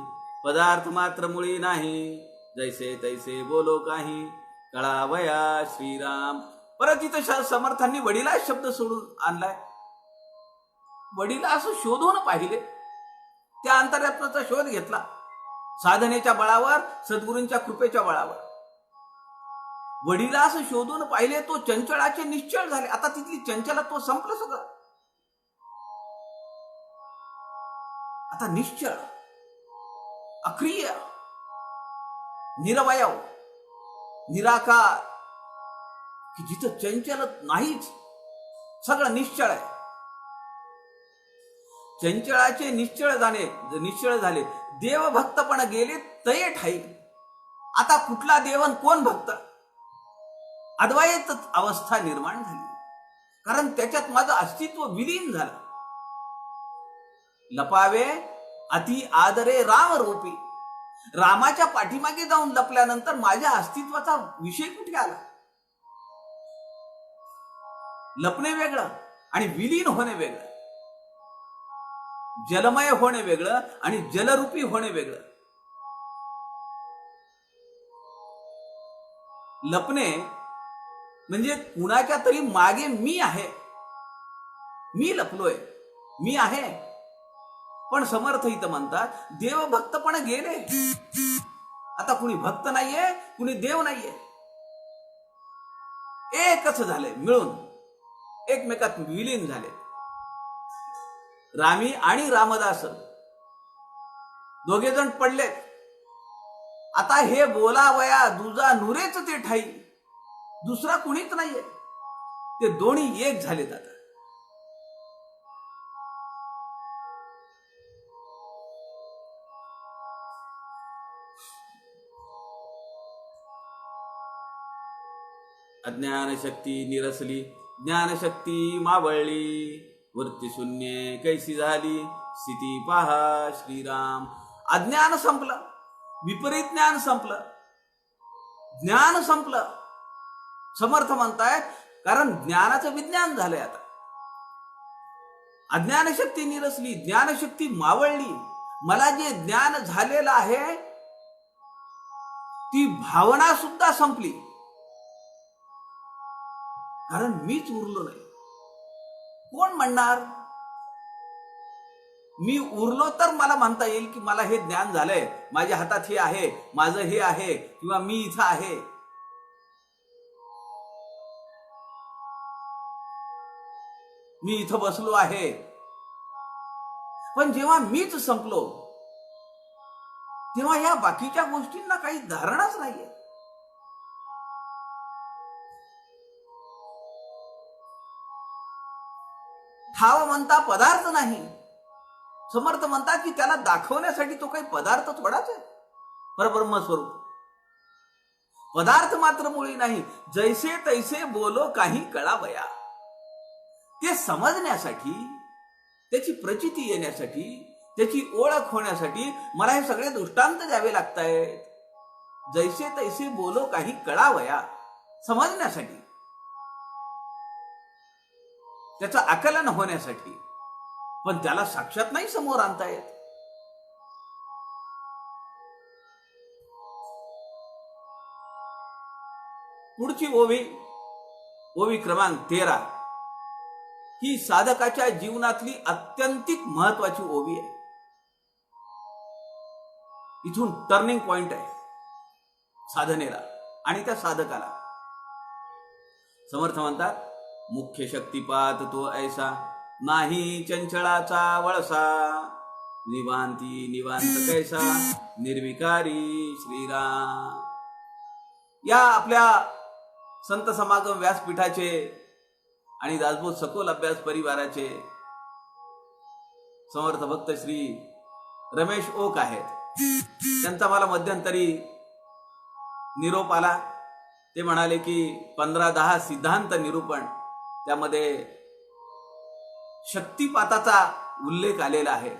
पदार्थ मात्र मुळी नाही. जैसे तैसे बोलो काही, कळावया श्रीराम. परत इथं समर्थांनी वडिला शब्द सोडून आणलाय. वडिला असं शोधून पाहिले, त्या अंतरात्म्याचा शोध घेतला साधनेच्या बळावर, सद्गुरूंच्या कृपेच्या बळावर. वडिला असं शोधून पाहिले, तो चंचळाचे निश्चळ झाले. आता तिथली चंचलत्व संपलं सगळं. आता निश्चळ, अक्रिय, निरवयव, निराकार, की जिथं चंचल नाहीच, सगळं निश्चळ आहे. चंचळाचे निश्चळ झाले. देवभक्तपण गेले, तये ठाई. आता कुठला देवन कोण भक्त, अद्वैत अवस्था निर्माण झाली. कारण त्याच्यात माझं अस्तित्व विलीन झालं. लपावे अति आदरे राम रूपी. रामाच्या पाठीमागे जाऊन लपल्यानंतर माझ्या अस्तित्वाचा विषय कुठे आला. लपणे वेगळं आणि विलीन होणे वेगळं. जलमय होणे वेगळं आणि जलरूपी होणे वेगळं. लपणे म्हणजे कुणाच्या तरी मागे मी आहे, मी लपलोय, मी आहे. पण समर्थ इथं म्हणतात देवभक्तपण गेले. आता कुणी भक्त नाहीये, कुणी देव नाहीये, एकच झाले, मिळून एकमेकात विलीन झाले. रामी आणि रामदास दोघे जण पडले. आता हे बोलावया दुजा नुरेच ते ठाई. दुसरा कुणीच नाहीये, ते दोन्ही एक झालेत. आता अज्ञानशक्ती निरसली, ज्ञानशक्ती मावळली. वृत्ती शून्य कैसी झाली, स्थिती पहा श्रीराम. अज्ञान संपलं, विपरीत ज्ञान संपलं, ज्ञान संपलं. समर्थ म्हणतायत कारण ज्ञानाचं विज्ञान झालंय. आता अज्ञानशक्ती निरसली, ज्ञानशक्ती मावळली. मला जे ज्ञान झालेलं आहे ती भावना सुद्धा संपली. कारण मीच उरलो नाही. कोण म्हणणार मी उरलो तर मला म्हणता येईल की मला हे ज्ञान झालंय, माझ्या हातात हे आहे, माझं हे आहे, किंवा मी इथं आहे. मी इथं बसलो आहे. पण जेव्हा मीच संपलो तेव्हा या बाकीच्या गोष्टींना काही धारणाच नाहीये. ठाव म्हणता पदार्थ नाही. समर्थ म्हणतात की त्याला दाखवण्यासाठी तो काही पदार्थ थोडाच आहे. परब्रह्म स्वरूप पदार्थ मात्र मुळी नाही. जैसे तैसे बोलो काही कळावया. ते समजण्यासाठी, त्याची प्रचिती येण्यासाठी, त्याची ओळख होण्यासाठी मला हे सगळे दृष्टांत द्यावे लागतायत. जैसे तैसे बोलो काही कळावया, समजण्यासाठी, त्याचं आकलन होण्यासाठी. पण त्याला साक्षात नाही समोर आणता येत. पुढची ओवी क्रमांक 13 ही साधकाच्या जीवनातली अत्यंतिक महत्वाची ओवी आहे. इथून टर्निंग पॉइंट आहे साधनेला आणि त्या साधकाला. समर्थ म्हणतात मुख्य शक्तिपात तो ऐसा, नाही चंचळाचा वळसा. निवांती निवांत कैसा, निर्विकारी श्रीराम. या आपल्या संत समागम व्यासपीठाचे आणि दासबोध सखोल अभ्यास परिवाराचे समर्थ भक्त श्री रमेश ओक आहेत. त्यांचा मला मध्यंतरी निरोप आला. ते म्हणाले की 15-10 सिद्धांत निरूपण, त्यामध्ये शक्तिपाताचा उल्लेख आलेला आहे.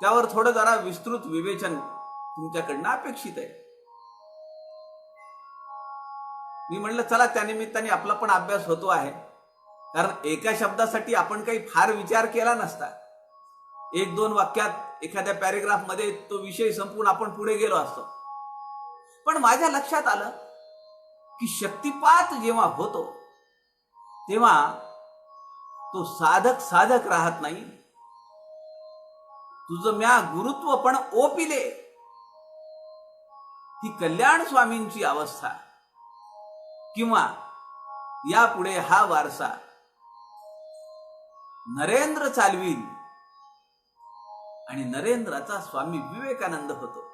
त्यावर थोडं जरा विस्तृत विवेचन तुमच्याकडनं अपेक्षित आहे. मी म्हणलं चला त्यानिमित्ताने आपला पण अभ्यास होतो आहे, कारण एका शब्दासाठी आपण काही फार विचार केला नसता. एक दोन वाक्यात एखाद्या पॅरेग्राफ मध्ये तो विषय संपून आपण पुढे गेलो असतो. पण माझ्या लक्षात आलं की शक्तिपात जेव्हा होतो तेव्हा तो साधक साधक राहत नाही. तुझं म्या गुरुत्व पण ओपिले, ही कल्याण स्वामींची अवस्था किंवा यापुढे हा वारसा नरेंद्र चालवील आणि नरेंद्राचा स्वामी विवेकानंद होतो.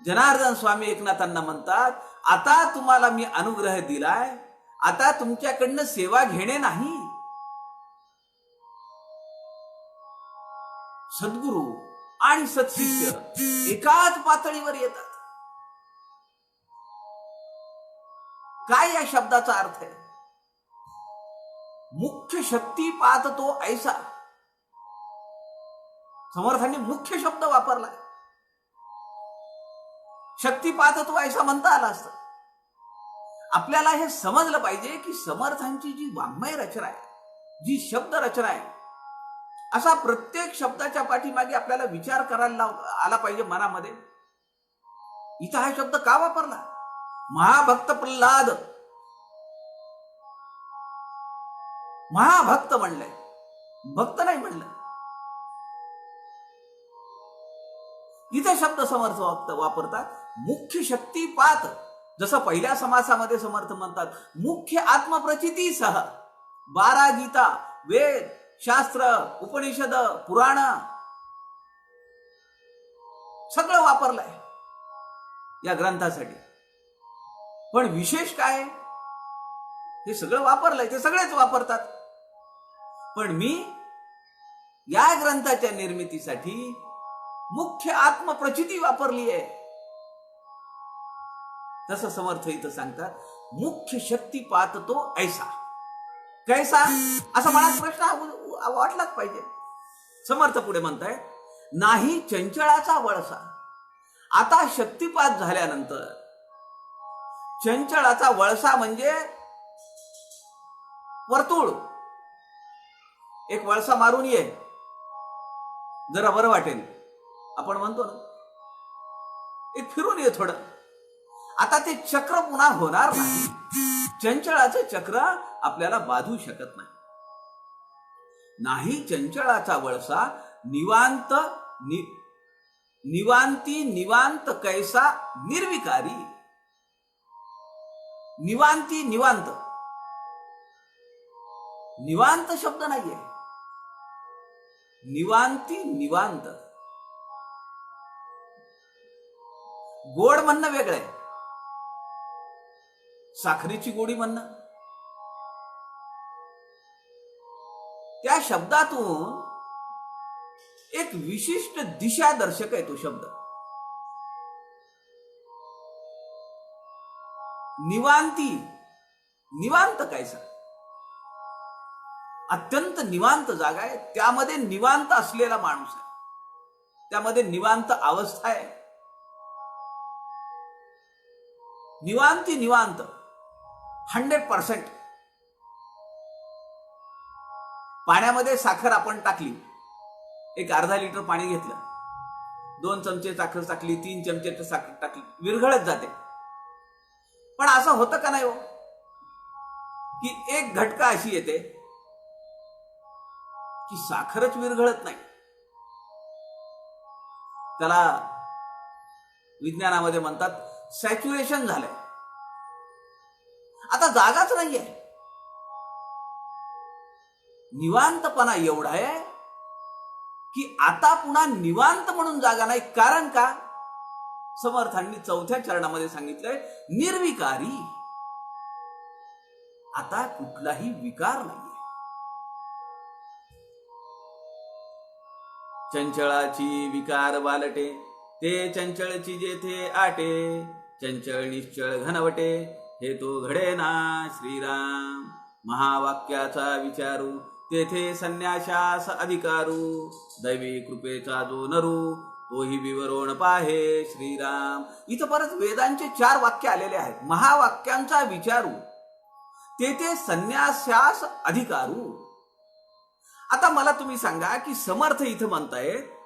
जनार्दन स्वामी एकनाथांना म्हणतात, आता तुम्हाला मी अनुग्रह दिलाय, आता तुमच्याकडनं सेवा घेणे नाही. सद्गुरू आणि सत्शिष्य एकाच पातळीवर येतात. काय या शब्दाचा अर्थ आहे? मुख्य शक्ती पाहत तो ऐसा. समर्थांनी मुख्य शब्द वापरलाय. शक्ती पाहत तो ऐसा म्हणता आला असतं. आपल्याला हे समजलं पाहिजे की समर्थांची जी वाङ्मय रचना आहे, जी शब्द रचना आहे, असा प्रत्येक शब्दाच्या पाठीमागे आपल्याला विचार करायला आला पाहिजे मनामध्ये. इथं हा शब्द का वापरला? महाभक्त प्रल्हाद, महाभक्त म्हणलंय, भक्त नाही म्हणलं. इथे शब्द समर्थ वापरतात. मुख्य शक्तिपात, जसं पहिल्या समासामध्ये समर्थ म्हणतात मुख्य आत्मप्रचितीसह 12 गीता, वेद, शास्त्र, उपनिषद, पुराण सगळं वापरलंय या ग्रंथासाठी. पण विशेष काय? हे सगळं वापरलंय, ते सगळेच वापरतात. पण मी या ग्रंथाच्या निर्मितीसाठी मुख्य आत्मप्रचिती वापरली आहे. तसं समर्थ इथं सांगतात, मुख्य शक्ती पाहत तो ऐसा. कैसा असा मनात प्रश्न वाटलाच पाहिजे. समर्थ पुढे म्हणताय, नाही चंचळाचा वळसा. आता शक्तिपात झाल्यानंतर चंचळाचा वळसा म्हणजे वर्तुळ. एक वळसा मारून ये, जरा बरं वाटेल, आपण म्हणतो ना, एक फिरून ये थोडं. आता ते चक्र पुन्हा होणार नाही. चंचळाचं चक्र आपल्याला बाधू शकत नाही. नाही चंचळाचा वळसा निवांत निवांती निवांत कैसा निर्विकारी. निवांती निवांत, निवांत शब्द नाहीये, निवांती निवांत. गोड म्हणणं वेगळं आहे, साखरेची गोडी म्हणणं. त्या शब्दातून एक विशिष्ट दिशा दर्शक आहे तो शब्द. निवांती, निवांत कैसा, अत्यंत निवांत जागा आहे, त्यामध्ये निवांत असलेला माणूस आहे, त्यामध्ये निवांत अवस्था आहे. निवांती निवांत 100%. पाण्यामध्ये साखर आपण टाकली, एक अर्धा लिटर पाणी घेतलं, 2 चमचे साखर टाकली, 3 चमचे साखर टाकली, विरघळत जाते. पण असं होतं का नाही हो की एक घटका अशी येते की साखरच विरघळत नाही. त्याला विज्ञानामध्ये म्हणतात सॅच्युरेशन झालंय. आता जागाच नाहीये. निवांतपणा एवढा आहे की आता पुन्हा निवांत म्हणून जागा नाही. कारण का? समर्थांनी 4थ्या चरणामध्ये सांगितलंय निर्विकारी. आता कुठलाही विकार नाहीये. चंचळाची विकार बालटे, ते चंचळची जेथे आटे. चंचळ निश्चळ घनवटे, हे तो घडे ना श्रीराम. महावाक्याचा विचारू, तेथे संन्याशास अधिकारू. दैवी कृपेचा जो नरू, तोही विवरण पाहे श्रीराम. इथं परत वेदांचे 4 वाक्य आलेले आहेत. महावाक्यांचा विचारू ते संन्यासास अधिकारू. आता मला तुम्ही सांगा की समर्थ इथं म्हणतायत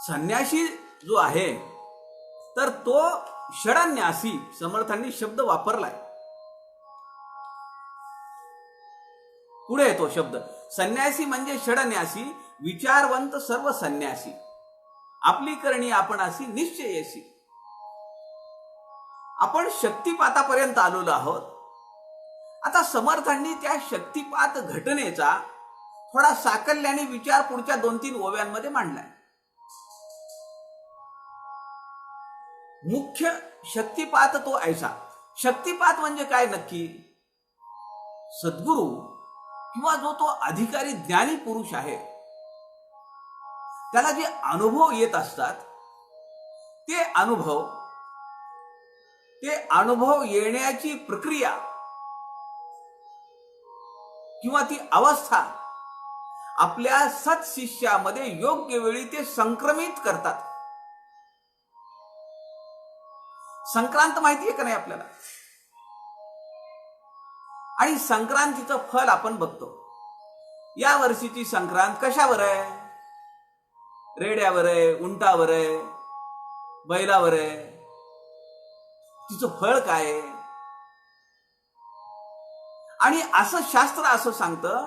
संन्यासी जो आहे तर तो षडन्यासी, समर्थांनी शब्द वापरलाय. पुढे येतो शब्द संन्यासी म्हणजे षडन्यासी, विचारवंत सर्व संन्यासी, आपली करणी आपण अशी निश्चयसी. आपण शक्तिपातापर्यंत आलेलो आहोत. आता समर्थांनी त्या शक्तिपात घटनेचा थोडा साकल्याने विचार पुढच्या 2-3 ओव्यांमध्ये मांडलाय. मुख्य शक्तिपात तो ऐसा. शक्तिपात म्हणजे काय नक्की? सद्गुरू किंवा जो तो अधिकारी ज्ञानी पुरुष आहे त्याला जे अनुभव येत असतात ते अनुभव येण्याची प्रक्रिया किंवा ती अवस्था आपल्या सत्शिष्यामध्ये योग्य वेळी ते संक्रमित करतात. संक्रांत माहिती आहे का नाही आपल्याला? आणि संक्रांतीचं फल आपण बघतो. या वर्षीची संक्रांत कशावर आहे? रेड्यावर आहे, उंटावर आहे, बैलावर आहे. तिचं फळ काय आहे? आणि असं शास्त्र असं सांगतं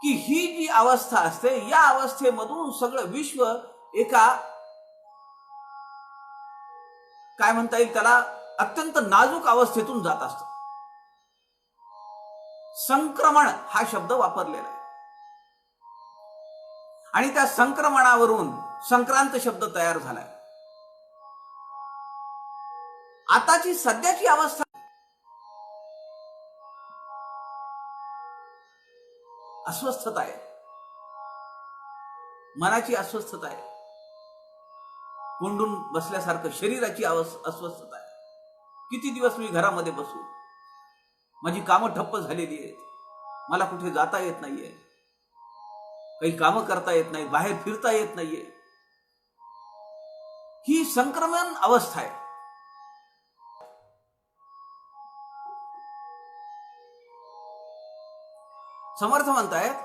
की ही जी अवस्था असते या अवस्थेमधून सगळं विश्व एका काय म्हणता येईल त्याला अत्यंत नाजूक अवस्थेतून जात असतं. संक्रमण हा शब्द वापरलेला आहे. आणि त्या संक्रमणावरून संक्रांत शब्द तयार झालाय. आताची सध्याची अवस्था अस्वस्थता आहे, मनाची अस्वस्थता आहे, कोंडून बसल्यासारखं शरीराची अस्वस्थता आहे. किती दिवस मी घरामध्ये बसू? माझी कामं ठप्प झालेली आहेत, मला कुठे जाता येत नाहीये, काही कामं करता येत नाही, बाहेर फिरता येत नाहीये. ही संक्रमण अवस्था आहे. समर्थ म्हणतायत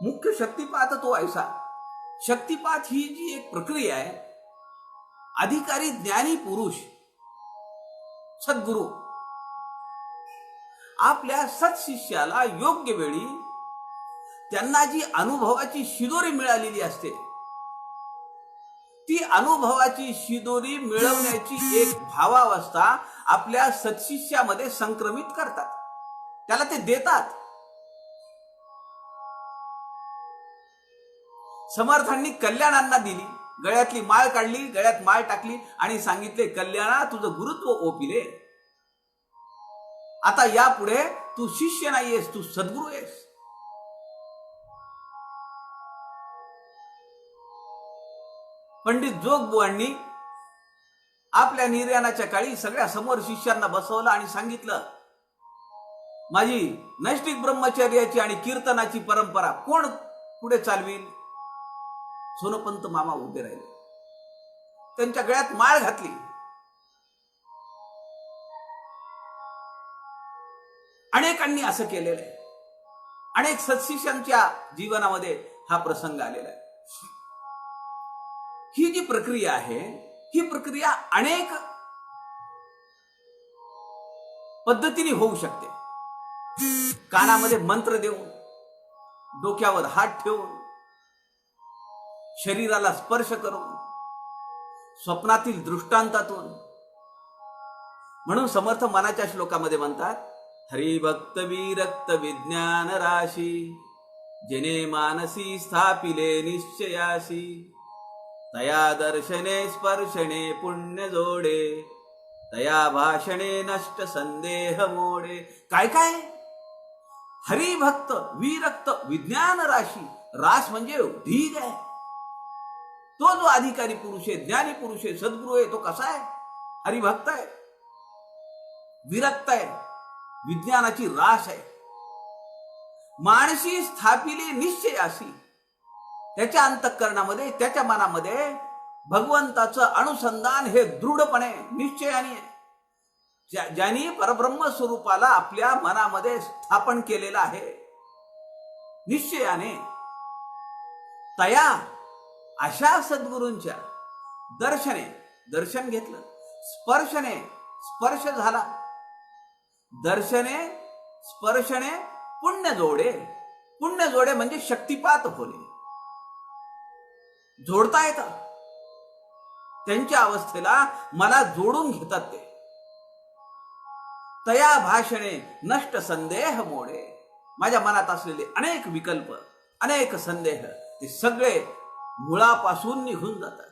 मुख्य शक्तिपात तो ऐसा. शक्तिपात ही जी एक प्रक्रिया आहे, अधिकारी ज्ञानी पुरुष सद्गुरू आपल्या सत्शिष्याला योग्य वेळी त्यांना जी अनुभवाची शिदोरी मिळालेली असते ती अनुभवाची शिदोरी मिळवण्याची एक भावावस्था आपल्या सत्शिष्यामध्ये संक्रमित करतात, त्याला ते देतात. समर्थांनी कल्याणांना दिली, गळ्यातली माळ काढली, गळ्यात माळ टाकली आणि सांगितले कल्याणा तुझं गुरुत्व ओपिले. आता यापुढे तू शिष्य नाहीयेस, तू सद्गुरू आहेस. पंडित जोगबुवांनी आपल्या निर्याणाच्या काळी सगळ्या समोर शिष्यांना बसवलं आणि सांगितलं माझी नैष्टिक ब्रह्मचर्याची आणि कीर्तनाची परंपरा कोण पुढे चालविल? सोनपंत मामा उभे राहिले, त्यांच्या गळ्यात माळ घातली. अनेकांनी असं केलेलं आहे. अनेक सत्शिष्यांच्या जीवनामध्ये हा प्रसंग आलेला आहे. ही जी प्रक्रिया आहे ही प्रक्रिया अनेक पद्धतीने होऊ शकते. कानामध्ये मंत्र देऊन, डोक्यावर हात ठेवून, शरीराला स्पर्श करून, स्वप्नातील दृष्टांतातून. म्हणून समर्थ मनाच्या श्लोकामध्ये म्हणतात हरिभक्त विरक्त विज्ञान राशी जेने मानसी स्थापिले निश्चयासी तया दर्शने स्पर्शने पुण्य जोडे तया भाषणे नष्ट संदेह मोडे. काय काय? हरिभक्त विरक्त विज्ञान राशी. रास म्हणजे ढीग आहे. तो जो अधिकारी पुरुष आहे, ज्ञानी पुरुष आहे, सद्गुरू आहे, तो कसा आहे? हरिभक्त आहे, विरक्त आहे, विज्ञानाची रास आहे. मानसी स्थापिले निश्चयासी. त्याच्या अंतःकरणामध्ये, त्याच्या मनामध्ये भगवंताचं अनुसंधान हे दृढपणे निश्चयाने ज्यांनी परब्रह्म स्वरूपाला आपल्या मनामध्ये स्थापन केलेलं आहे निश्चयाने, तया अशा सद्गुरूंच्या दर्शन घेतलं, स्पर्श झाला, स्पर्शने पुण्य जोडे म्हणजे शक्तिपात होणे, जोडता येतं त्यांच्या अवस्थेला, मला जोडून घेतात ते. तया भाषणे नष्ट संदेह मोडे, माझ्या मनात असलेले अनेक विकल्प, अनेक संदेह ते सगळे मुळापासून निघून जातात.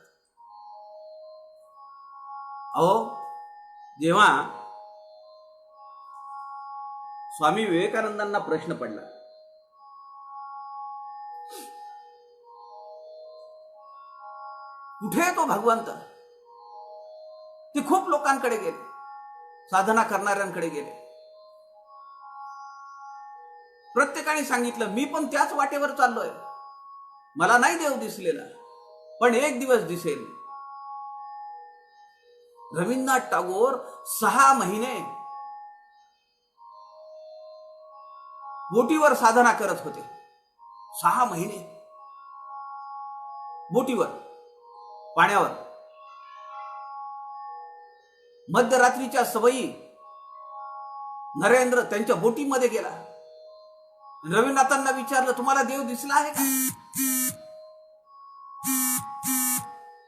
जेव्हा स्वामी विवेकानंदांना प्रश्न पडला, कुठे तो भगवंत, ते खूप लोकांकडे गेले, साधना करणाऱ्यांकडे गेले, प्रत्येकाने सांगितलं मी पण त्याच वाटेवर चाललोय, मला नाही देव दिसलेला, पण एक दिवस दिसेल. रवींद्रनाथ टागोर 6 महिने बोटीवर साधना करत होते. 6 महिने बोटीवर, पाण्यावर. मध्यरात्रीच्या सवयी नरेंद्र त्यांच्या बोटीमध्ये गेला. रवींद्रनाथांना विचारलं, तुम्हाला देव दिसला आहे का?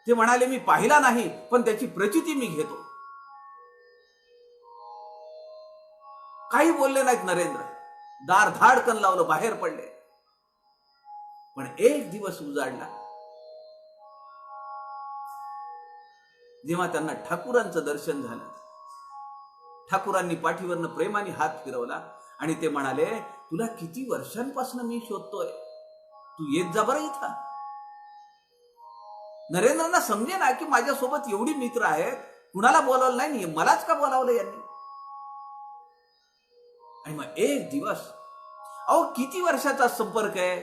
ते म्हणाले, मी पाहिला नाही, पण त्याची प्रचिती मी घेतो. काही बोलले नाहीत नरेंद्र. दार धाडकन लावलं, बाहेर पडले. पण एक दिवस उजाडला जेव्हा त्यांना ठाकूरांचं दर्शन झालं. ठाकूरांनी पाठीवरनं प्रेमाने हात फिरवला आणि ते म्हणाले, तुला किती वर्षांपासून मी शोधतोय, तू येत जा बरं इथं. नरेंद्रांना समजे ना की माझ्यासोबत एवढी मित्र आहेत, कुणाला बोलावलं नाही, मलाच का बोलावलं यांनी. आणि मग एक दिवस, किती वर्षाचा संपर्क आहे,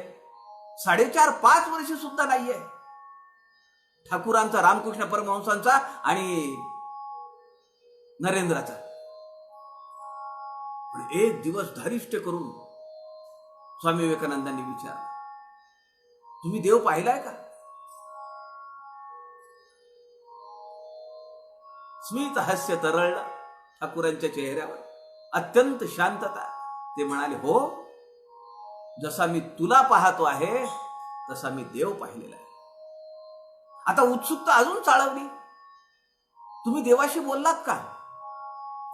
4.5-5 वर्ष सुद्धा नाहीये ठाकूरांचा, रामकृष्ण परमहंसांचा आणि नरेंद्राचा. पण एक दिवस धारिष्ट करून स्वामी विवेकानंदांनी विचारलं, तुम्ही देव पाहिलाय का? स्मित हास्य तरळलं ठाकूरांच्या चेहऱ्यावर, अत्यंत शांतता. ते म्हणाले, हो, जसा मी तुला पाहतो आहे तसा मी देव पाहिलेला आहे. आता उत्सुकता अजून चाळवली, तुम्ही देवाशी बोललात का?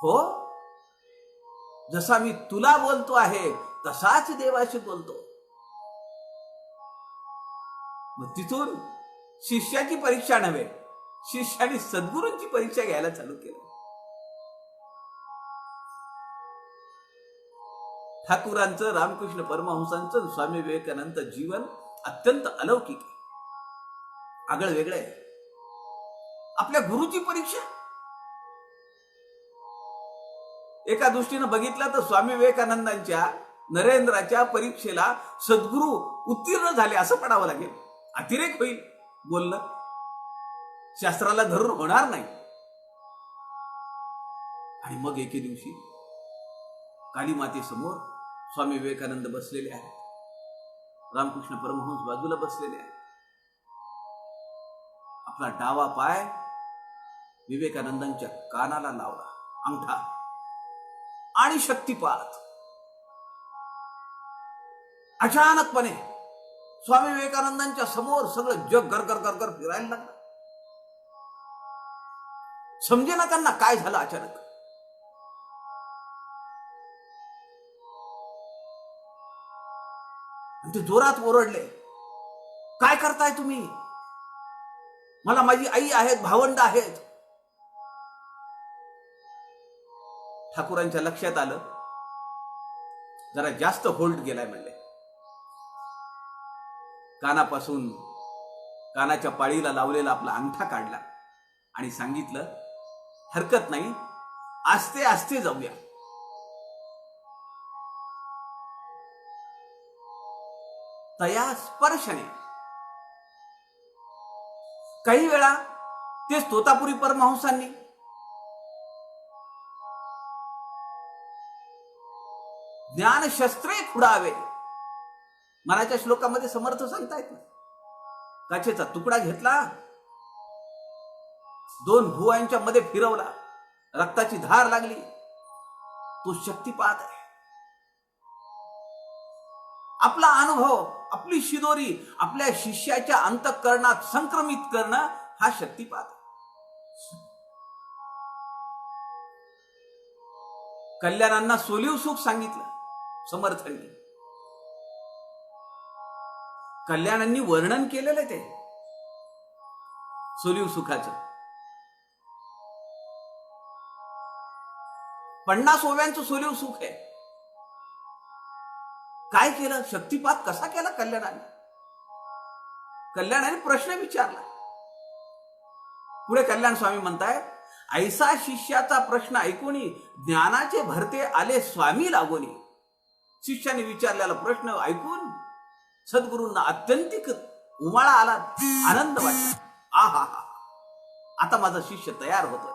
हो, जसा मी तुला बोलतो आहे तसाच देवाशी बोलतो. मग तिथून शिष्याची परीक्षा नव्हे, शिष्याने सद्गुरूंची परीक्षा घ्यायला चालू केलं. ठाकूरांचं, रामकृष्ण परमहंसांचं, स्वामी विवेकानंद जीवन अत्यंत अलौकिक आहे, आगळं वेगळं आहे. आपल्या गुरुची परीक्षा एका दृष्टीनं बघितलं तर स्वामी विवेकानंदांच्या, नरेंद्राच्या परीक्षेला सद्गुरू उत्तीर्ण झाले असं पडावं लागेल. अतिरेक होईल बोलणं, शास्त्राला धरून होणार नाही. आणि मग एके दिवशी कालीमातेसमोर स्वामी विवेकानंद बसलेले आहेत, रामकृष्ण परमहंस बाजूला बसलेले आहेत. आपला डावा पाय विवेकानंदांच्या कानाला लावला, अंगठा, आणि शक्तिपात. अचानकपणे स्वामी विवेकानंदांच्या समोर सगळं जग गरगर गरगर फिरायला लागलं. समजे ना त्यांना काय झालं अचानक. ते जोरात ओरडले, काय करताय तुम्ही? मला माझी आई आहेत, भावंड आहेत. ठाकूरांच्या लक्षात आलं, जरा जास्त होल्ड गेलाय म्हणले. कानापासून, कानाच्या पाळीला लावलेला आपला अंगठा काढला आणि सांगितलं, हरकत नाही, आस्ते आस्ते जाऊया. तया स्पर्शने, काही वेळा तेच तोतापुरी परमहंसांनी ज्ञानशस्त्रे खुडावे, मनाच्या श्लोकामध्ये समर्थ सांगतायत ना, काचेचा तुकडा घेतला, 2 भुवयांच्या मध्ये फिरवला, रक्ताची धार लागली, तो शक्तिपात आहे. आपला अनुभव, आपली शिदोरी आपल्या शिष्याच्या अंतःकरणात संक्रमित करणं हा शक्तिपात आहे. कल्याणांना सोलीव सुख सांगितलं समर्थांनी, कल्याणांनी वर्णन केलेलं ते सोलीव सुखाचं. 50 ओव्यांचं सोलीव सुख आहे. काय केलं? शक्तिपात कसा केला कल्याणाने? कल्याणाने प्रश्न विचारला. पुढे कल्याण स्वामी म्हणतायत, ऐसा शिष्याचा प्रश्न ऐकून ज्ञानाचे भरते आले स्वामी लागोनी. शिष्याने विचारलेला प्रश्न ऐकून सद्गुरूंना अत्यंतिक उमाळा आला, आनंद वाटला. आहा, आता माझा शिष्य तयार होतोय.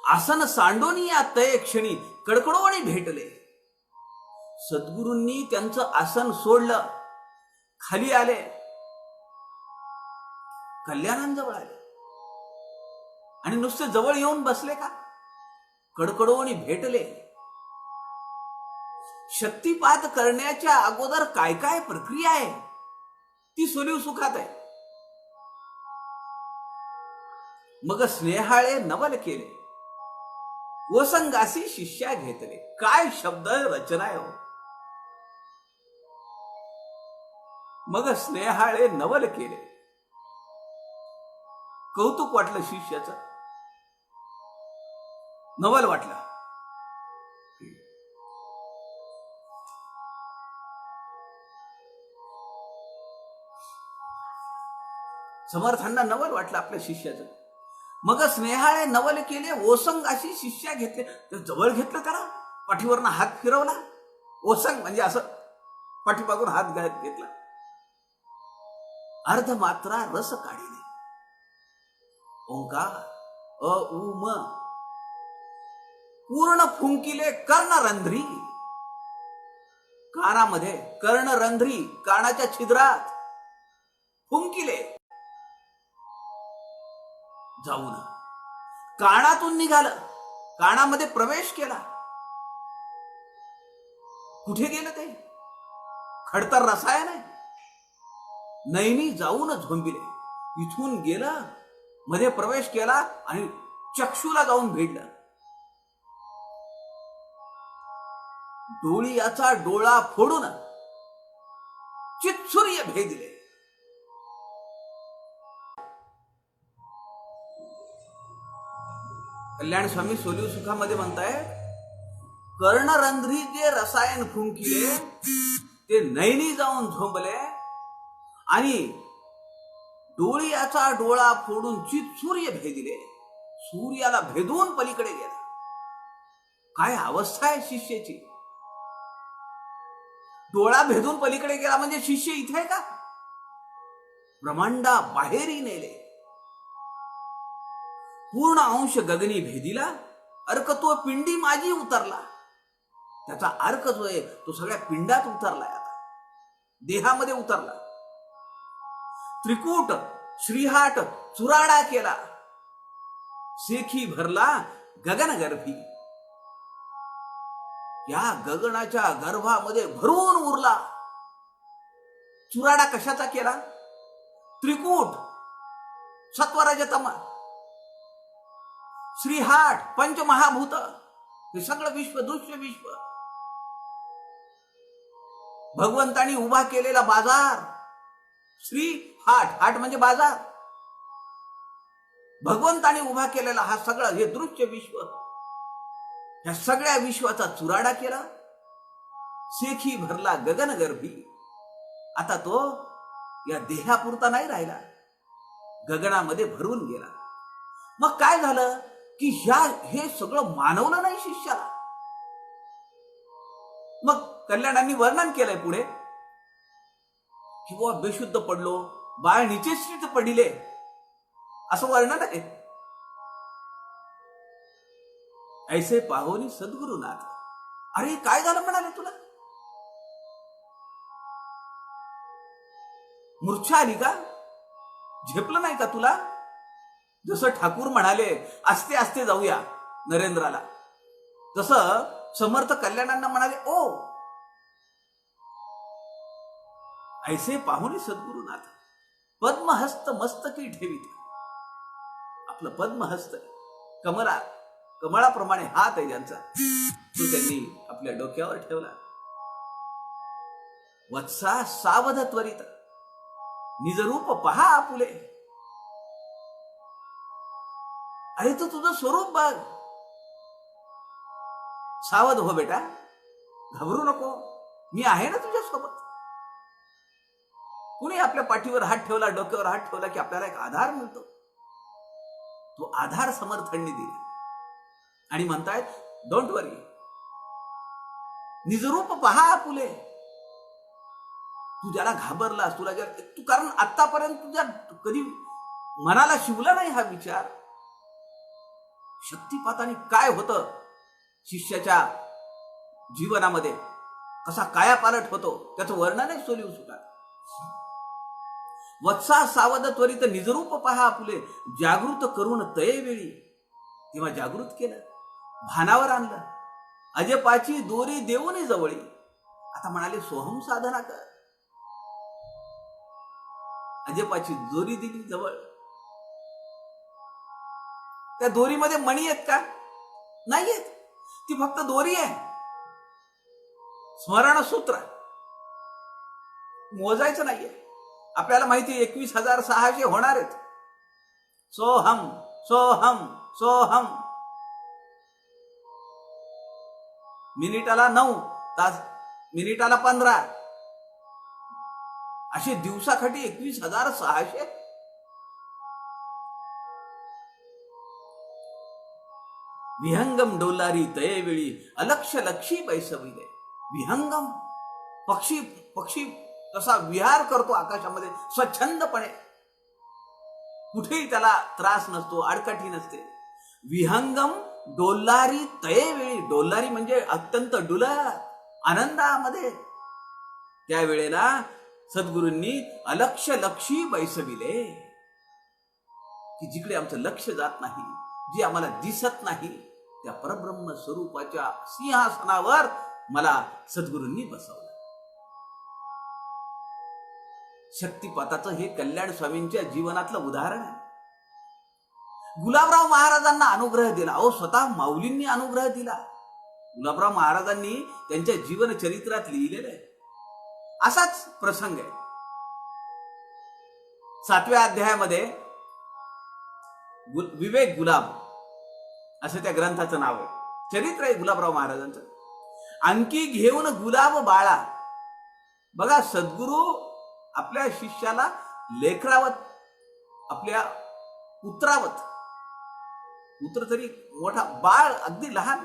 आसन सांडोनी या तय क्षणी कडकडोणी भेटले. सद्गुरूंनी त्यांचं आसन सोडलं, खाली आले, कल्याणांजवळ आले आणि नुसते जवळ येऊन बसले का? कडकडोणी भेटले. शक्तिपात करण्याच्या अगोदर काय काय प्रक्रिया आहे ती सोलीव सुखात आहे. मग स्नेहाळे नवल केले, वसंगासी शिष्या घेतले. काय शब्द रचना आहे हो. मग स्नेहाळे नवल केले. कौतुक वाटलं शिष्याचं, नवल वाटलं. समर्थांना नवल वाटलं आपल्या शिष्याचं. मग स्नेहाळे नवल केले, ओसंगाशी शिष्या घेतले. तर जवळ घेतलं, त्याला पाठीवरनं हात फिरवला. ओसंग म्हणजे असं पाठीमागून हात घेतला. अर्धमात्रा रस काढिले. ओंकार अ उ म पूर्ण फुंकिले कर्णरंध्री. कानामध्ये कर्णरंध्री, कानाच्या छिद्रात फुंकिले. जाऊन कानातून निघालं, कानामध्ये प्रवेश केला. कुठे गेलं ते? खडतर रसायन आहे. नैनी जाऊन झोंबिले. इथून गेलं, मध्ये प्रवेश केला आणि चक्षुला जाऊन भिडलं. डोळीयाचा डोळा फोडून चित्सूर्य भेदिले. कल्याण स्वामी सोलीव सुखामध्ये म्हणताय, कर्णरंध्री जे रसायन फुंकिले ते नैनी जाऊन झोंबले आणि डोळीयाचा डोळा फोडून चित्सूर्य भेदिले. सूर्याला भेदून पलीकडे गेला. काय अवस्था आहे शिष्याची. डोळा भेदून पलीकडे गेला म्हणजे शिष्य इथे आहे का? ब्रह्मांडा बाहेरही नेले. पूर्ण अंश गगनी भेदिला. अर्क तो पिंडी माझी उतरला. त्याचा अर्क जो आहे तो सगळ्या पिंडात उतरलाय, आता देहामध्ये उतरला. त्रिकूट श्रीहाट चुराडा केला. सेखी भरला गगनगर्भी. या गगनाच्या गर्भामध्ये भरून उरला. चुराडा कशाचा केला? त्रिकूट सत्वरजतम, श्रीहाट पंचमहाभूत, हे सगळं विश्व, दृश्य विश्व. भगवंतानी उभा केलेला बाजार श्री हाट, हाट म्हणजे बाजार. भगवंतानी उभा केलेला हा सगळं हे दृश्य विश्व, या सगळ्या विश्वाचा चुराडा केला. सेखी भरला गगनगर्भी. आता तो या देहापुरता नाही राहिला, गगनामध्ये भरून गेला. मग काय झालं की हे सगळं मानवलं नाही शिष्याला. मग कल्याणांनी वर्णन केलंय पुढे की बुवा बेशुद्ध पडलो, बाळ निचेष्टित पडिले असं वर्णन आहे. ऐसे पाहोनी सद्गुरुनाथ. अरे काय झालं म्हणाले तुला? मूर्छा आली का? झेपलं नाही का तुला? जसं ठाकूर म्हणाले आस्ते आस्ते जाऊया नरेंद्राला, तसं समर्थ कल्याणांना म्हणाले ओ ऐसे पाहुणे सद्गुरुनाथ पद्महस्त मस्तकी ठेवीत. आपलं पद्महस्त कमळाप्रमाणे हात आहे ज्यांचा, तो त्यांनी आपल्या डोक्यावर ठेवला. वत्सा सावध त्वरित निजरूप पहा आपुले. अरे तू तुझं स्वरूप बघ, सावध हो बेटा, घाबरू नको, मी आहे ना तुझ्यासोबत. कुणी आपल्या पाठीवर हात ठेवला, डोक्यावर हात ठेवला की आपल्याला एक आधार मिळतो. तो आधार समर्थांनी दिला आणि म्हणतायत डोंट वरी, निजरूप पहा आपुले. तू ज्याला घाबरलास, तुला तू कारण आतापर्यंत तुझ्या कधी मनाला शिवला नाही हा विचार, शक्तिपाताने काय होतं शिष्याच्या जीवनामध्ये, कसा कायापालट होतो, त्याचं वर्णनच सोलिव सुद्धा. वत्सा सावध त्वरित निजरूप पहा आपुले. जागृत करून तये वेळी, तेव्हा जागृत केलं, भानावर आणलं, अजपाची दोरी देऊन जवळी. आता म्हणाले सोहम साधना कर. अजपाची दोरी दिली जवळ. त्या दोरीमध्ये मणी आहेत का? नाही आहेत. ती फक्त दोरी आहे, स्मरण सूत्र, मोजायचं नाहीये. आपल्याला माहिती 21,600 होणार आहेत. सोहम सोहम सोहम. मिनिटाला 9 तास, मिनिटाला 15, असे दिवसासाठी 21,600. विहंगम डोलारी तये वेळी अलक्ष लक्षी बैसविले. विहंगम पक्षी, पक्षी कसा विहार करतो आकाशामध्ये स्वच्छंदपणे, कुठेही त्याला त्रास नसतो, आडकाठी नसते. विहंगम डोलारी तये वेळी, डोलारी म्हणजे अत्यंत डुलत आनंदामध्ये. त्यावेळेला सद्गुरूंनी अलक्ष लक्षी बैसविले, की जिकडे आमचं लक्ष जात नाही, जे आम्हाला दिसत नाही, त्या परब्रह्म स्वरूपाच्या सिंहासनावर मला सद्गुरूंनी बसवलं. शक्तिपाताचं हे कल्याण स्वामींच्या जीवनातलं उदाहरण आहे. गुलाबराव महाराजांना अनुग्रह दिला. अहो स्वतः माऊलींनी अनुग्रह दिला. गुलाबराव महाराजांनी त्यांच्या जीवन चरित्रात लिहिलेलं आहे. असाच प्रसंग आहे. 7व्या अध्यायामध्ये विवेक गुलाब असं त्या ग्रंथाचं नाव आहे. चरित्र आहे गुलाबराव महाराजांचं. अंकी घेऊन गुलाब बाळा. बघा, सद्गुरू आपल्या शिष्याला लेकरावत, आपल्या पुत्रावत, पुत्र तरी मोठा, बाळ अगदी लहान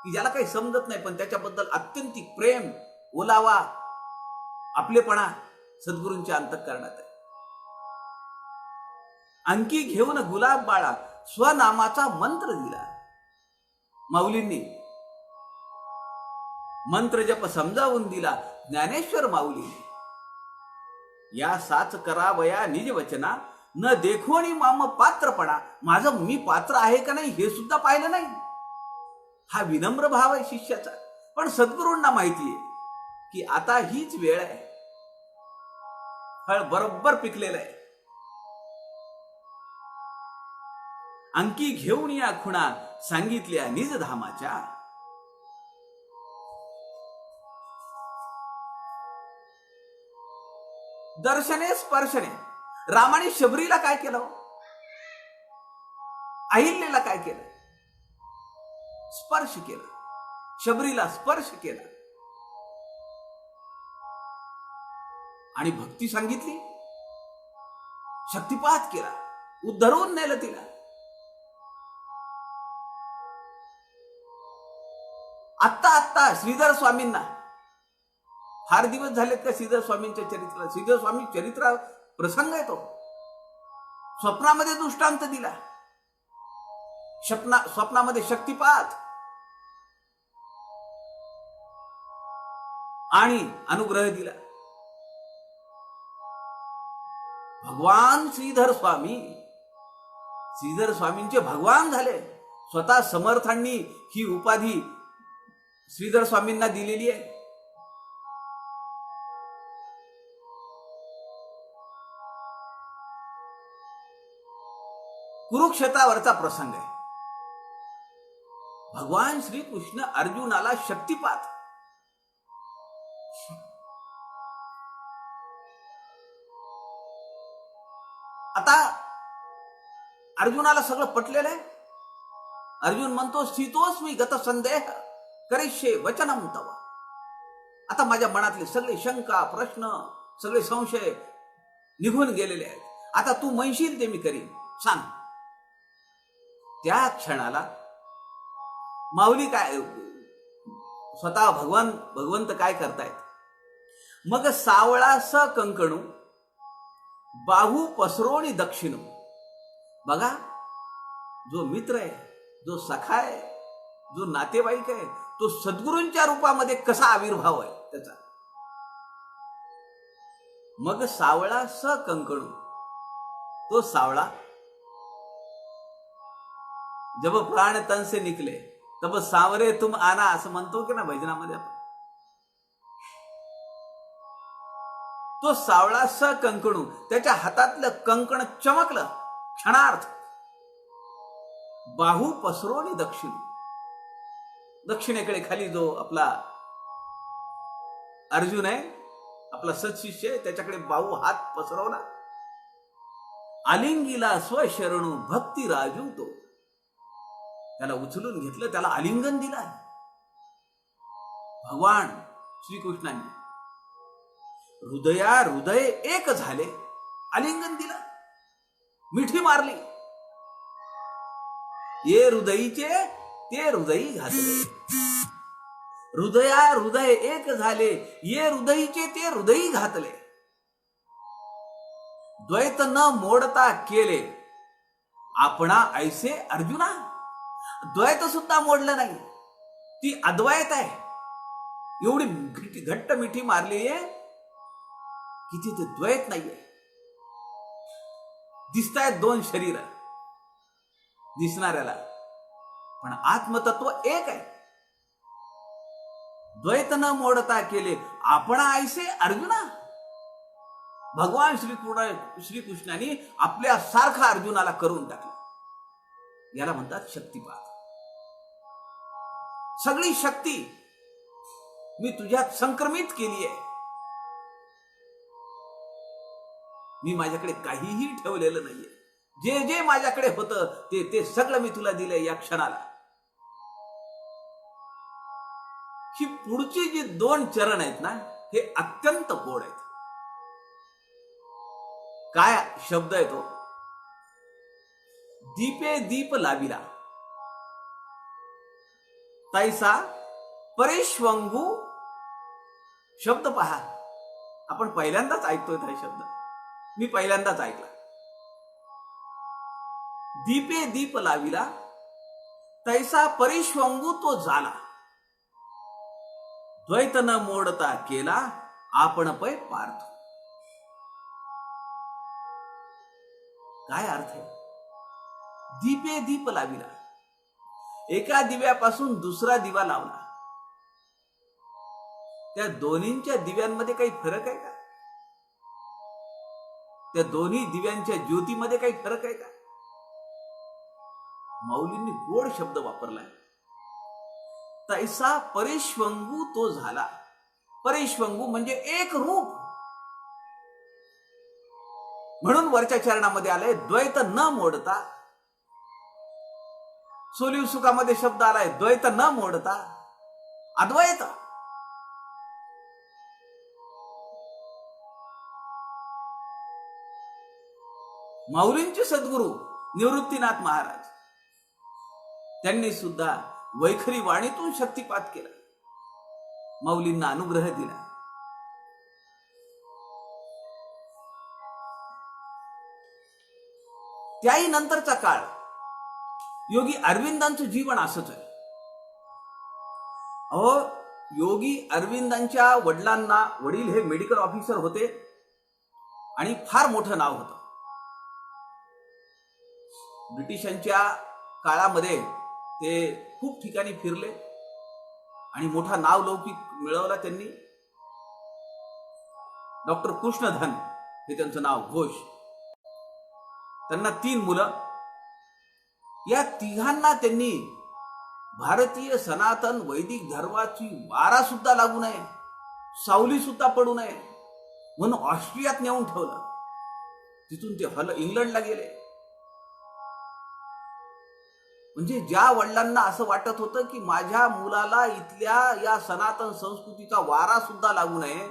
की ज्याला काही समजत नाही, पण त्याच्याबद्दल अत्यंतिक प्रेम, ओलावा, आपलेपणा सद्गुरूंच्या अंतःकरणात आहे. अंकी घेऊन गुलाब बाळा स्वनामाचा मंत्र दिला. माऊलींनी मंत्र जप समजावून दिला. ज्ञानेश्वर माऊलीने या साच करावया निज वचना, न देखोनी माम पात्रपणा. माझं मी पात्र आहे का नाही हे सुद्धा पाहिलं नाही. हा विनम्र भाव आहे शिष्याचा. पण सद्गुरूंना माहितीये की आता हीच वेळ आहे, फळ बरोबर पिकलेलं आहे. अंकी घेऊन या खुणा सांगितल्या निज धामाच्या. दर्शने स्पर्शने. रामाने शबरीला काय केलं? अहिल्याला काय केलं? स्पर्श केला. शबरीला स्पर्श केला आणि भक्ती सांगितली, शक्तिपात केला, उद्धरून नेलं तिला. आत्ता श्रीधर स्वामींना, फार दिवस झालेत का श्रीधर स्वामींच्या चरित्रात? श्रीधर स्वामी चरित्र प्रसंग आहे तो. स्वप्नामध्ये दृष्टांत दिला, स्वप्नामध्ये शक्तिपात आणि अनुग्रह दिला. भगवान श्रीधर स्वामींचे भगवान झाले. स्वतः समर्थांनी ही उपाधी श्रीधर स्वामींना दिलेली आहे. कुरुक्षेत्रावरचा प्रसंग आहे. भगवान श्रीकृष्ण अर्जुनाला शक्तिपात, आता अर्जुनाला सगळं पटलेलं आहे. अर्जुन म्हणतो स्थितोस्मी गत संदेह करिष्ये वचनम तव. आता माझ्या मनातले सगळे शंका, प्रश्न, सगळे संशय निघून गेलेले आहेत. आता तू म्हणशील ते मी करीन, सांग. त्या क्षणाला माऊली काय, स्वतः भगवंत काय करतायत. मग सावळा स कंकणू बाहू पसरोणी दक्षिण. बघा, जो मित्र आहे, जो सखा आहे, जो नातेवाईक आहे, तो सद्गुरूंच्या रूपामध्ये कसा आविर्भाव आहे त्याचा. मग सावळा स कंकणू, तो सावळा जब प्राण तन से निकले तब सावरे तुम आना, असं म्हणतो की ना भजनामध्ये आपण. तो सावळा स कंकणू, त्याच्या हातातलं कंकण चमकलं क्षणार्थ. बाहू पसरोनी दक्षिण, दक्षिणेकडे खाली जो आपला अर्जुन आहे, आपला सत्शिष्य आहे, त्याच्याकडे बाहू हात पसरवला. आलिंगीला स्वशरणू भक्ती राजू, तो त्याला उचलून घेतलं, त्याला आलिंगन दिला भगवान श्रीकृष्णांनी. हृदय एक झाले, आलिंगन दिलं, मिठी मारली. ये हृदयीचे ते हृदयी घातले. हृदय एक झाले, ये हृदयीचे ते हृदयी घातले. द्वैत न मोडता केले आपणा ऐसे अर्जुना. द्वैत सुद्धा मोडलं नाही, ती अद्वैत आहे. एवढी घट्ट मिठी मारली आहे की तिथे द्वैत नाहीये. दिसतायत दोन शरीर दिसणाऱ्याला, पण आत्मतत्व एक आहे. द्वैत न मोडता केले आपणा ऐसे अर्जुना. भगवान श्रीकृष्णाने आपल्या सारखा अर्जुनाला करून टाकलं. याला म्हणतात शक्तिपात. सगळी शक्ती मी तुझ्यात संक्रमित केली आहे. मी माझ्याकडे काहीही ठेवलेलं नाहीये. जे जे माझ्याकडे होतं ते सगळं मी तुला दिलंय या क्षणाला. ही पुढची जी दोन चरण आहेत ना, हे अत्यंत गोड आहेत. काय शब्द आहे तो. दीपे दीप लाविला तैसा परिश्वंगू. शब्द पहा, आपण पहिल्यांदाच ऐकतोय हा शब्द, मी पहिल्यांदाच ऐकला. दीपे दीप लाविला तैसा परिश्वंगू तो झाला. द्वैत न मोडता केला आपण पै पार्थ. काय अर्थ आहे. दीपे दीप लाविला, एका दिव्यापासून दुसरा दिवा लावला. त्या दोन्हींच्या दिव्यांमध्ये काही फरक आहे का. त्या दोन्ही दिव्यांच्या ज्योतीमध्ये काही फरक आहे का. माऊलींनी गोड शब्द वापरलाय. तैसा परिश्वंगू तो झाला. परिश्वंगू म्हणजे एक रूप. म्हणून वरच्या चरणामध्ये आलंय द्वैत न मोडता. सोलीव सुखामध्ये शब्द आलाय द्वैत न मोडता अद्वैत. माऊलींचे सद्गुरू निवृत्तीनाथ महाराज, त्यांनी सुद्धा वैखरी वाणीतून शक्तिपात केला. माऊलींना अनुग्रह दिला. त्याही नंतरचा काळ योगी अरविंदांचं जीवन असंच आहे. अहो, योगी अरविंदांच्या वडील हे मेडिकल ऑफिसर होते आणि फार मोठं नाव होतं. ब्रिटिशांच्या काळामध्ये ते खूप ठिकाणी फिरले आणि मोठा नावलौकिक मिळवला त्यांनी. डॉक्टर कृष्णधन हे त्यांचं नाव, घोष. त्यांना 3 मुलं. या तिघांना त्यांनी भारतीय सनातन वैदिक धर्माची वारा सुद्धा लागू नये, सावली सुद्धा पडू नये म्हणून ऑस्ट्रियात नेऊन ठेवलं. तिथून ते इंग्लंडला गेले. म्हणजे ज्या वडिलांना असं वाटत होतं की माझ्या मुलाला इथल्या या सनातन संस्कृतीचा वारा सुद्धा लागू नये,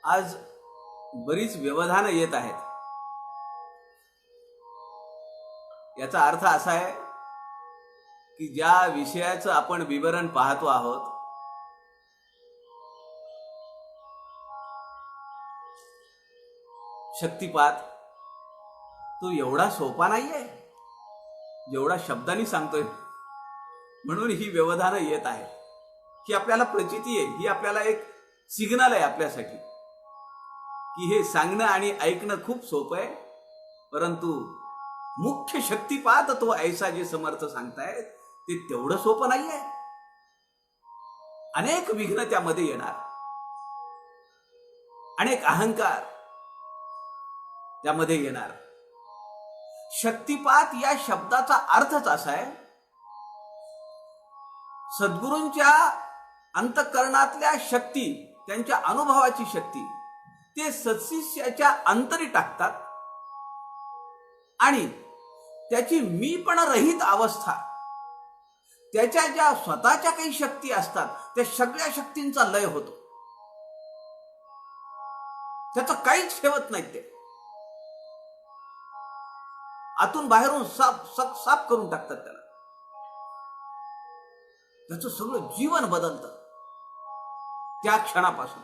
आज बरीच व्यवधानं येत आहेत. याचा अर्थ असा आहे की ज्या विषयाचं आपण विवरण पाहतो आहोत, शक्तिपात, तो एवढा सोपा नाहीये जेवढा शब्दांनी सांगतोय. म्हणून ही व्यवधानं येत आहे. ही आपल्याला प्रचिती आहे, ही आपल्याला एक सिग्नल आहे आपल्यासाठी की हे सांगणं आणि ऐकणं खूप सोपं आहे, परंतु मुख्य शक्तिपात तो ऐसा जे समर्थ सांगतायत ते तेवढं सोपं नाहीये. अनेक विघ्न त्यामध्ये येणार, अनेक अहंकार त्यामध्ये येणार. शक्तिपात या शब्दाचा अर्थच असा आहे, सद्गुरूंच्या अंतःकरणातल्या शक्ती, त्यांच्या अनुभवाची शक्ती ते सत्शिष्याच्या अंतरी टाकतात आणि त्याची मीपण रहित अवस्था, त्याच्या ज्या स्वतःच्या काही शक्ती असतात त्या सगळ्या शक्तींचा लय होतो. त्याचं काहीच ठेवत नाहीत. ते आतून बाहेरून साफ करून टाकतात त्याला. त्याचं सगळं जीवन बदलतं त्या क्षणापासून.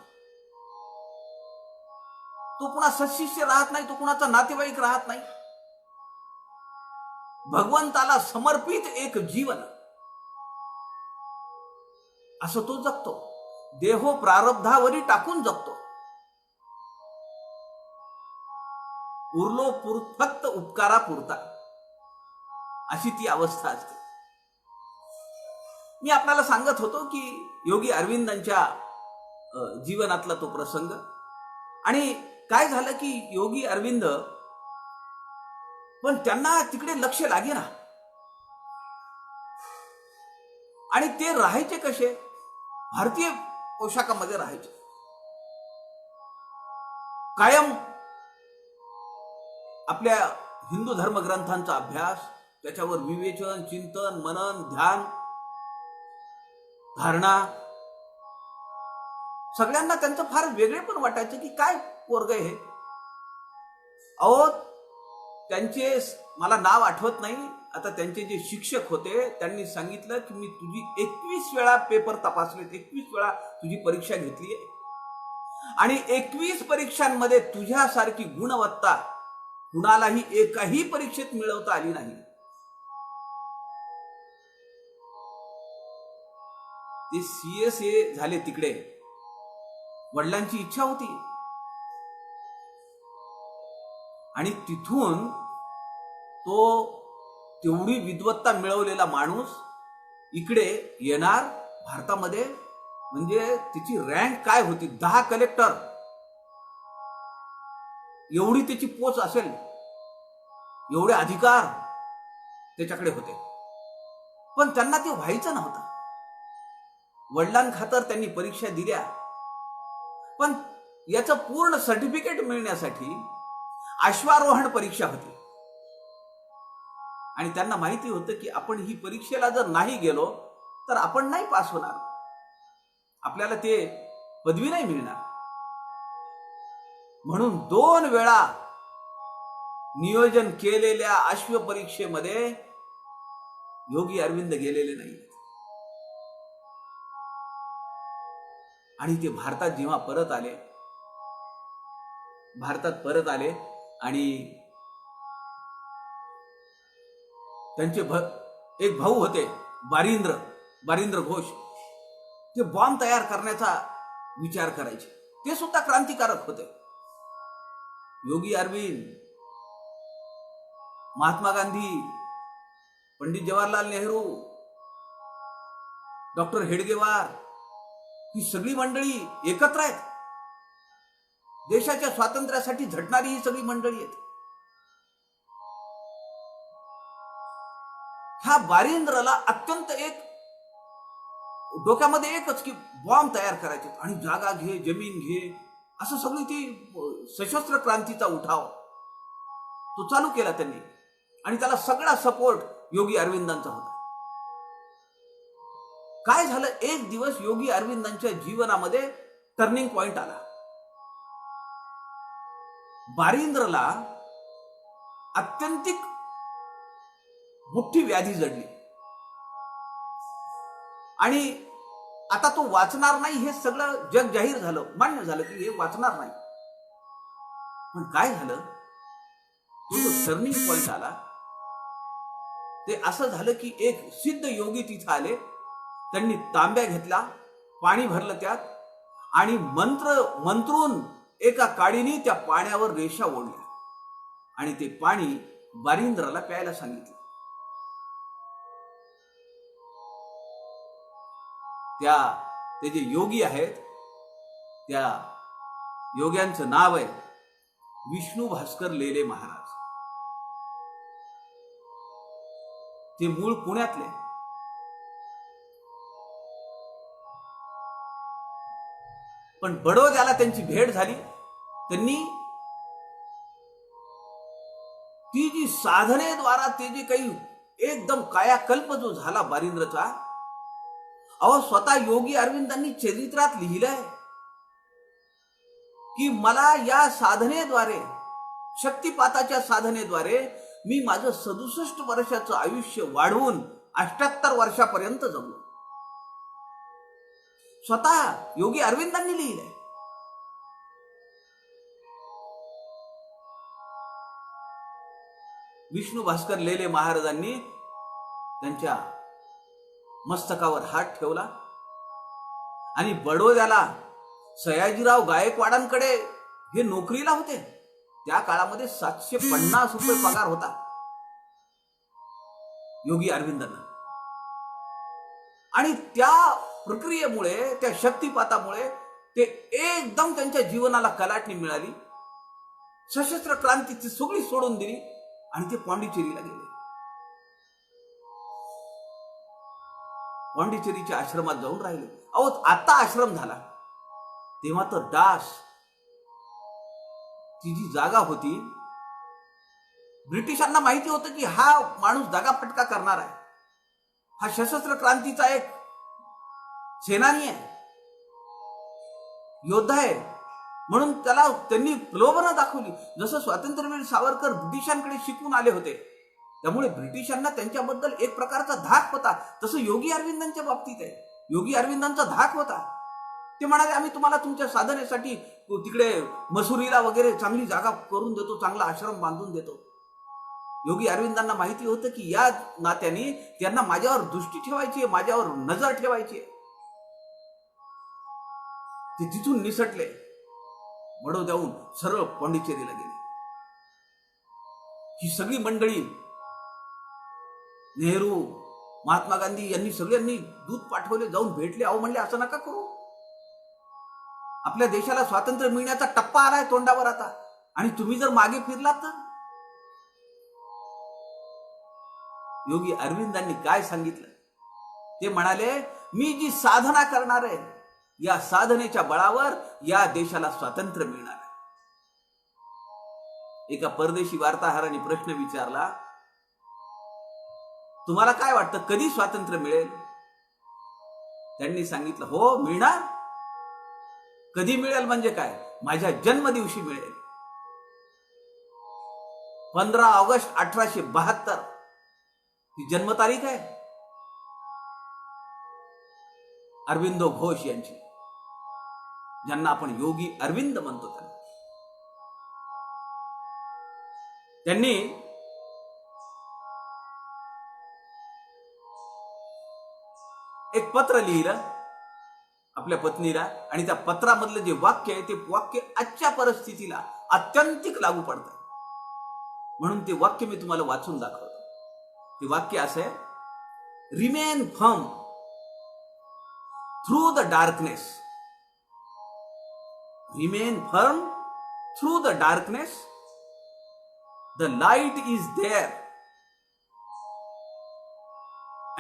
तो पुन्हा सत्शिष्य राहत नाही, तो कुणाचा नातेवाईक राहत नाही. भगवंताला समर्पित एक जीवन असं तो जगतो. देहो प्रारब्धावरी टाकून जगतो. उरलो फक्त उपकारा पुरता, अशी ती अवस्था असते. मी आपल्याला सांगत होतो की योगी अरविंदांच्या जीवनातला तो प्रसंग. आणि काय झालं की योगी अरविंद पण त्यांना तिकडे लक्ष लागेना. आणि ते राहायचे कसे? भारतीय पोशाखामध्ये राहायचे. कायम आपल्या हिंदू धर्मग्रंथांचा अभ्यास, त्याच्यावर विवेचन, चिंतन, मनन, ध्यान, धारणा. सगळ्यांना त्यांचं फार वेगळे पण वाटायचं की काय पोरग हे. अहो, त्यांचे मला नाव आठवत नाही आता, त्यांचे जे शिक्षक होते त्यांनी सांगितलं की मी तुझी 21 वेळा पेपर तपासलेत, 21 वेळा तुझी परीक्षा घेतली आहे आणि 21 परीक्षांमध्ये तुझ्यासारखी गुणवत्ता कुणालाही एकाही परीक्षेत मिळवता आली नाही. ते CSA झाले तिकडे. वडिलांची इच्छा होती आणि तिथून तो तेवढी विद्वत्ता मिळवलेला माणूस इकडे येणार भारतामध्ये. म्हणजे तिची रँक काय होती, 10 कलेक्टर एवढी त्याची पोच असेल, एवढे अधिकार त्याच्याकडे होते. पण त्यांना ते व्हायचं नव्हतं. वडिलांखातर त्यांनी परीक्षा दिल्या, पण याचं पूर्ण सर्टिफिकेट मिळण्यासाठी अश्वारोहण परीक्षा होती. आणि त्यांना माहिती होतं की आपण ही परीक्षेला जर नाही गेलो तर आपण नाही पास होणार, आपल्याला ते पदवी नाही मिळणार. म्हणून 2 वेळा नियोजन केलेल्या अश्व परीक्षेमध्ये योगी अरविंद गेलेले नाही. आणि ते भारतात जेव्हा परत आले आणि त्यांचे एक भाऊ होते बारिंद्र घोष, ते बॉम्ब तयार करण्याचा विचार करायचे. ते सुद्धा क्रांतिकारक होते. योगी अरविंद, महात्मा गांधी, पंडित जवाहरलाल नेहरू, डॉक्टर हेडगेवार, ही सगळी मंडळी एकत्र आहेत. देशाच्या स्वातंत्र्यासाठी झटणारी ही सगळी मंडळी आहेत. ह्या बारिंद्रला अत्यंत एक डोक्यामध्ये एकच की बॉम्ब तयार करायचे आणि जागा घे, जमीन घे, असं सगळी ती सशस्त्र क्रांतीचा उठाव तो चालू केला त्यांनी. आणि त्याला सगळा सपोर्ट योगी अरविंदांचा होता. काय झालं, एक दिवस योगी अरविंदांच्या जीवनामध्ये टर्निंग पॉइंट आला. बारिंद्रला अत्यंतिक मोठी व्याधी जडली आणि आता तो वाचणार नाही हे सगळं जग जाहीर झालं, मान्य झालं की हे वाचणार नाही. पण काय झालं, तो जो टर्निंग पॉइंट आला ते असं झालं की एक सिद्ध योगी तिथे आले. त्यांनी तांब्या घेतला, पाणी भरलं त्यात आणि मंत्रून एका काडीने त्या पाण्यावर रेषा ओढल्या आणि ते पाणी बारिंद्रला प्यायला सांगितलं. ते जे योगी आहेत, त्या योग्यांचं नाव आहे विष्णू भास्कर लेले महाराज. ते मूळ पुण्यातले. पण बडोद्याला त्यांची भेट झाली. त्यांनी ती जी साधनेद्वारा ते जे काही एकदम कायाकल्प जो झाला बारिंद्रचा, स्वतः योगी अरविंदांनी चरित्रात लिहिलंय की मला या साधनेद्वारे, शक्तिपाताच्या साधनेद्वारे मी माझं 67 वर्षाचं आयुष्य वाढवून 78 वर्षापर्यंत जगलो. स्वतः योगी अरविंदांनी लिहिलंय. विष्णू भास्कर लेले महाराजांनी त्यांच्या मस्तकावर हात ठेवला आणि बडोद्याला सयाजीराव गायकवाडांकडे हे नोकरीला होते. त्या काळामध्ये 750 रुपये पगार होता योगी अरविंदांना. आणि त्या प्रक्रियेमुळे, त्या शक्तिपातामुळे ते एकदम त्यांच्या जीवनाला कलाटणी मिळाली. सशस्त्र क्रांतीची सगळी सोडून दिली आणि ते पॉंडिचेरीला गेले. पॉंडिचेरीच्या आश्रमात जाऊन राहिले. आता आश्रम झाला, तेव्हा तर डास ती जी जागा होती, ब्रिटिशांना माहिती होतं की हा माणूस दगाफटका करणार आहे, हा सशस्त्र क्रांतीचा एक सेनानी आहे, योद्धा आहे, म्हणून त्याला त्यांनी प्रलोभनं दाखवली. जसं स्वातंत्र्यवीर सावरकर ब्रिटिशांकडे शिकून आले होते, त्यामुळे ब्रिटिशांना त्यांच्याबद्दल एक प्रकारचा धाक होता. तसं योगी अरविंदांच्या बाबतीत आहे. योगी अरविंदांचा धाक होता. ते म्हणाले आम्ही तुम्हाला तुमच्या साधनेसाठी तिकडे मसुरीला वगैरे चांगली जागा करून देतो, चांगला आश्रम बांधून देतो. योगी अरविंदांना माहिती होतं की या नात्याने त्यांना माझ्यावर दृष्टी ठेवायची आहे, माझ्यावर नजर ठेवायची आहे. ते तिथून निसटले, बडोद्याहून सरळ पॉंडिचेरीला गेले. ही सगळी मंडळी, नेहरू, महात्मा गांधी यांनी सगळ्यांनी दूत पाठवले, जाऊन भेटले. म्हणले असं नका करू, आपल्या देशाला स्वातंत्र्य मिळण्याचा टप्पा आलाय तोंडावर आता, आणि तुम्ही जर मागे फिरलात तर. योगी अरविंदांनी काय सांगितलं, ते म्हणाले मी जी साधना करणार आहे, या साधनेच्या बळावर या देशाला स्वातंत्र्य मिळणार आहे. एका परदेशी वार्ताहराने प्रश्न विचारला, तुम्हाला काय वाटतं कधी स्वातंत्र्य मिळेल? त्यांनी सांगितलं, हो मिळणार. कधी मिळेल म्हणजे काय, माझ्या जन्मदिवशी मिळेल. 15 ऑगस्ट 1872 ही जन्मतारीख आहे अरविंदो घोष यांची. ज्यांना आपण योगी अरविंद म्हणतो त्यांनी एक पत्र लिहिलं आपल्या पत्नीला, आणि त्या पत्रामधलं जे वाक्य आहे ते वाक्य आजच्या परिस्थितीला अत्यंतिक लागू पडत आहे. म्हणून ते वाक्य मी तुम्हाला वाचून दाखवतो. ते वाक्य असं आहे, remain firm through the darkness. Remain firm through the darkness. The light is there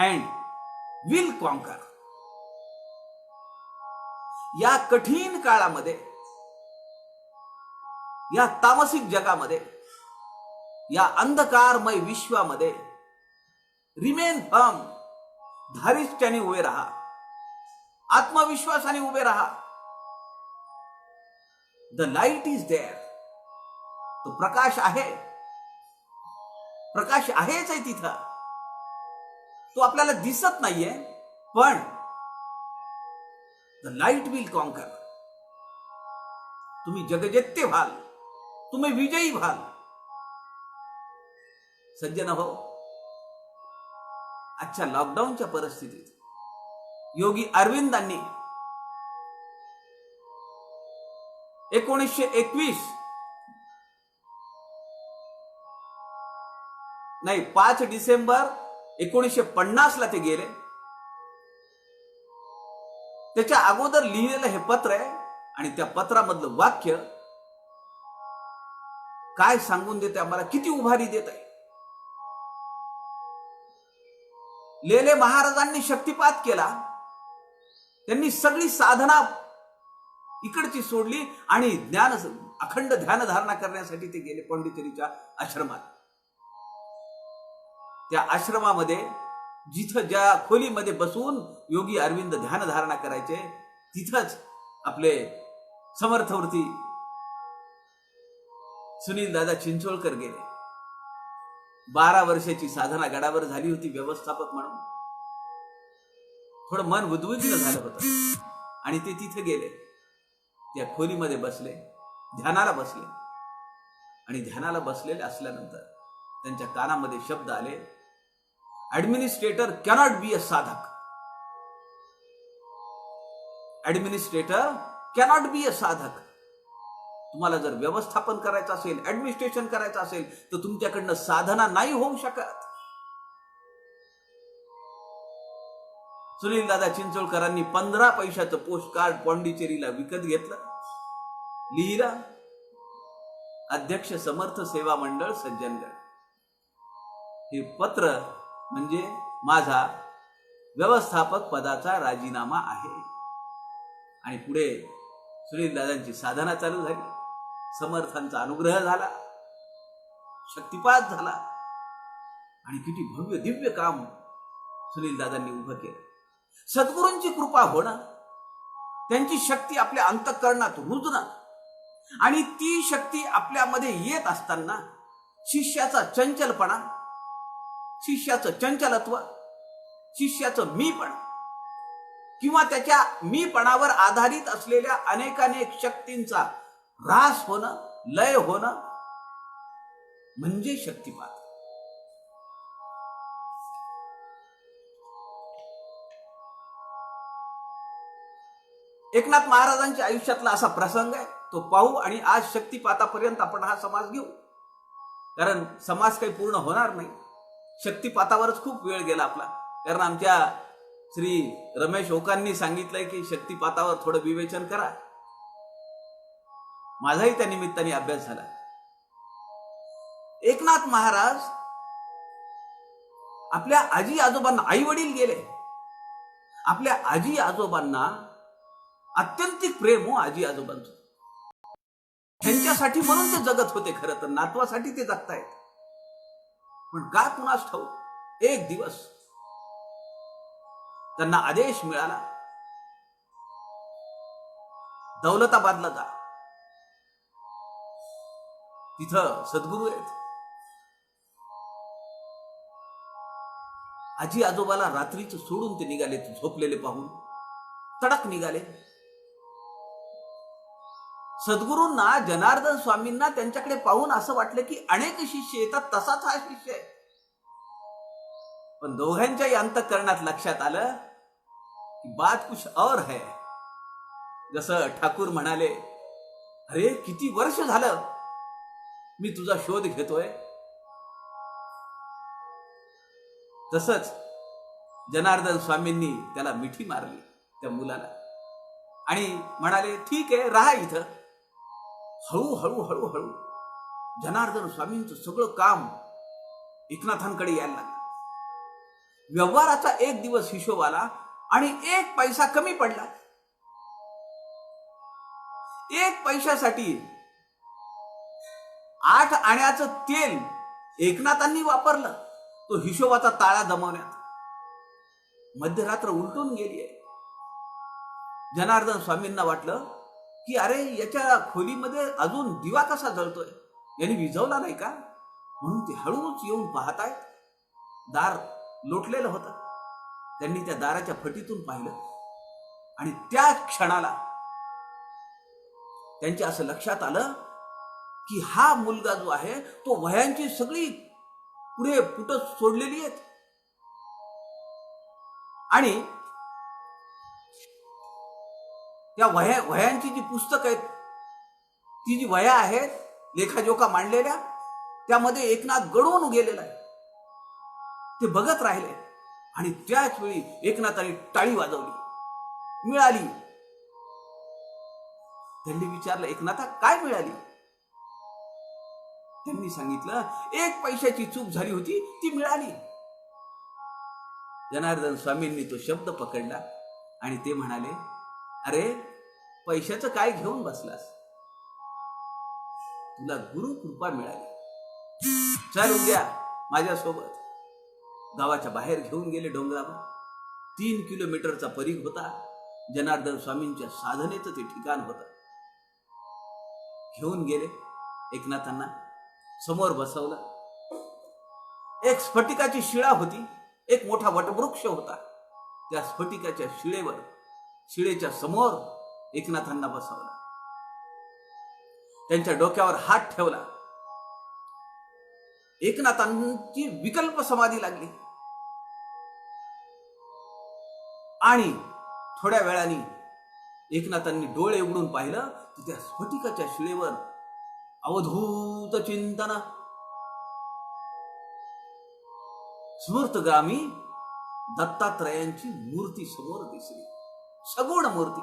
and will conquer. या कठीण काळामध्ये, या तामसिक जगामध्ये, या अंधकारमय विश्वामध्ये रिमेन फर्म, धारिष्ट्याने उभे राहा, आत्मविश्वासाने उभे राहा. The light is there. तो प्रकाश आहे, प्रकाश आहेच आहे तिथं. तो आपल्याला दिसत नाहीये, पण द लाईट विल कॉन्कर. तुम्ही जगजेत्ते व्हाल, तुम्ही विजयी व्हाल. सज्जन हो, आजच्या लॉकडाऊनच्या परिस्थितीत योगी अरविंदांनी 5 डिसेंबर 1950 ते गेले. त्याच्या अगोदर लिहिलेलं हे पत्र आहे, आणि त्या पत्रामधलं वाक्य काय सांगून देते आम्हाला, किती उभारी देत आहे. लेले महाराजांनी शक्तिपात केला. त्यांनी सगळी साधना इकडची सोडली आणि अखंड ध्यान धारणा करण्यासाठी ते गेले पांडिचेरीच्या आश्रमात. त्या आश्रमामध्ये जिथं ज्या खोलीमध्ये बसून योगी अरविंद ध्यान धारणा करायचे, तिथंच आपले समर्थवृत्ती सुनील दादा चिंचोळकर गेले. 12 वर्षाची साधना गडावर झाली होती व्यवस्थापक म्हणून. थोडं मन उद्विग्न झालं होतं, आणि ते तिथे गेले. त्या खोलीमध्ये बसले, ध्यानाला बसले, आणि ध्यानाला बसलेले असल्यानंतर त्यांच्या कानामध्ये शब्द आले, ऍडमिनिस्ट्रेटर कॅनॉट बी अ साधक. ऍडमिनिस्ट्रेटर कॅनॉट बी अ साधक. तुम्हाला जर व्यवस्थापन करायचं असेल, ऍडमिनिस्ट्रेशन करायचं असेल, तर तुमच्याकडनं साधना नाही होऊ शकत. सुनील दादा चिंचोळकरांनी 15 पैशाचं पोस्ट कार्ड पांडिचेरीला विकत घेतलं. लिहिलं, अध्यक्ष समर्थ सेवा मंडळ सज्जनगड. हे पत्र म्हणजे माझा व्यवस्थापक पदाचा राजीनामा आहे. आणि पुढे सुनील दादांची साधना चालू झाली. समर्थांचा अनुग्रह झाला, शक्तिपात झाला, आणि किती भव्य दिव्य काम सुनील दादांनी उभं केलं. सद्गुरूंची कृपा होणं, त्यांची शक्ती आपल्या अंतःकरणात रुजणं, आणि ती शक्ती आपल्यामध्ये येत असताना शिष्याचा चंचलपणा, शिष्याचं चंचलत्व, शिष्याचं मीपण, किंवा त्याच्या मीपणावर आधारित असलेल्या अनेकानेक शक्तींचा ऱ्हास होणं, लय होणं म्हणजे शक्तिपात. एकनाथ महाराजांच्या आयुष्यातला असा प्रसंग आहे, तो पाहू, आणि आज शक्तिपातापर्यंत आपण हा समाज घेऊ. कारण समाज काही पूर्ण होणार नाही. शक्तिपातावरच खूप वेळ गेला आपला. कारण आमच्या श्री रमेश ओकांनी सांगितलंय की शक्तिपातावर थोडं विवेचन करा. माझाही त्या निमित्ताने अभ्यास झाला. एकनाथ महाराज आपल्या आजी आजोबांना, आई वडील गेले, आपल्या आजी आजोबांना अत्यंतिक प्रेम हो आजी आजोबांचं. त्यांच्यासाठी म्हणून ते जगत होते. खरं तर नातवासाठी ते जगतायत. पण का कुणास ठाऊक, एक दिवस त्यांना आदेश मिळाला, दौलताबादला जा, तिथं सद्गुरू आहेत. आजी आजोबाला रात्रीच सोडून ते निघाले. झोपलेले पाहून तडक निघाले. सद्गुरूंना, जनार्दन स्वामींना त्यांच्याकडे पाहून असं वाटलं की अनेक शिष्य येतात, तसाच हा शिष्य आहे. पण दोघांच्याही अंतःकरणात लक्षात आलं की बात कुछ और है. जसं ठाकूर म्हणाले, अरे किती वर्ष झालं मी तुझा शोध घेतोय. तसंच जनार्दन स्वामींनी त्याला मिठी मारली, त्या मुलाला, आणि म्हणाले, ठीक आहे, राहा इथं. हळूहळू हळूहळू जनार्दन स्वामींचं सगळं काम एकनाथांकडे यायला लागलं. व्यवहाराचा एक दिवस हिशोब आला आणि 1 पैसा कमी पडला. 1 पैशासाठी 8 आण्याचं तेल एकनाथांनी वापरलं तो हिशोबाचा ताळा जमवण्यात. मध्यरात्र उलटून गेली आहे. जनार्दन स्वामींना वाटलं की अरे याच्या खोलीमध्ये अजून दिवा कसा जळतोय, यांनी विझवला नाही का, म्हणून ते हळूच येऊन पाहतायत. दार लोटलेलं होतं. त्यांनी त्या दाराच्या फटीतून पाहिलं आणि त्या क्षणाला त्यांच्या असं लक्षात आलं की हा मुलगा जो आहे तो वह्यांची सगळी पुढे पुटं सोडलेली आहेत आणि त्या वह्यांची जी पुस्तक आहेत, ती जी वह्या आहेत लेखाजोखा मांडलेल्या, त्यामध्ये एकनाथ गडून गेलेला आहे. ते बघत राहिले आणि त्याच वेळी एकनाथाने टाळी वाजवली. मिळाली. त्यांनी विचारलं, एकनाथा काय मिळाली? त्यांनी सांगितलं, 1 पैशाची चूक झाली होती, ती मिळाली. जनार्दन स्वामींनी तो शब्द पकडला आणि ते म्हणाले, अरे पैशाचं काय घेऊन बसलास, तुला गुरु कृपा मिळाली. चल उद्या माझ्यासोबत. गावाच्या बाहेर घेऊन गेले डोंगरावर. 3 किलोमीटरचा परीघ होता. जनार्दन स्वामींच्या साधनेचं ते ठिकाण होतं. घेऊन गेले. एकनाथांना समोर बसवलं. एक स्फटिकाची शिळा होती. एक मोठा वटवृक्ष होता. त्या स्फटिकाच्या शिळेच्या समोर एकनाथांना बसवलं. त्यांच्या डोक्यावर हात ठेवला. एकनाथांची विकल्प समाधी लागली आणि थोड्या वेळाने एकनाथांनी डोळे उघडून पाहिलं तर त्या स्फटिकाच्या शिळेवर अवधूत चिंतन, स्मृतगामी दत्तात्रयांची मूर्ती समोर दिसली. सगुण मूर्ती.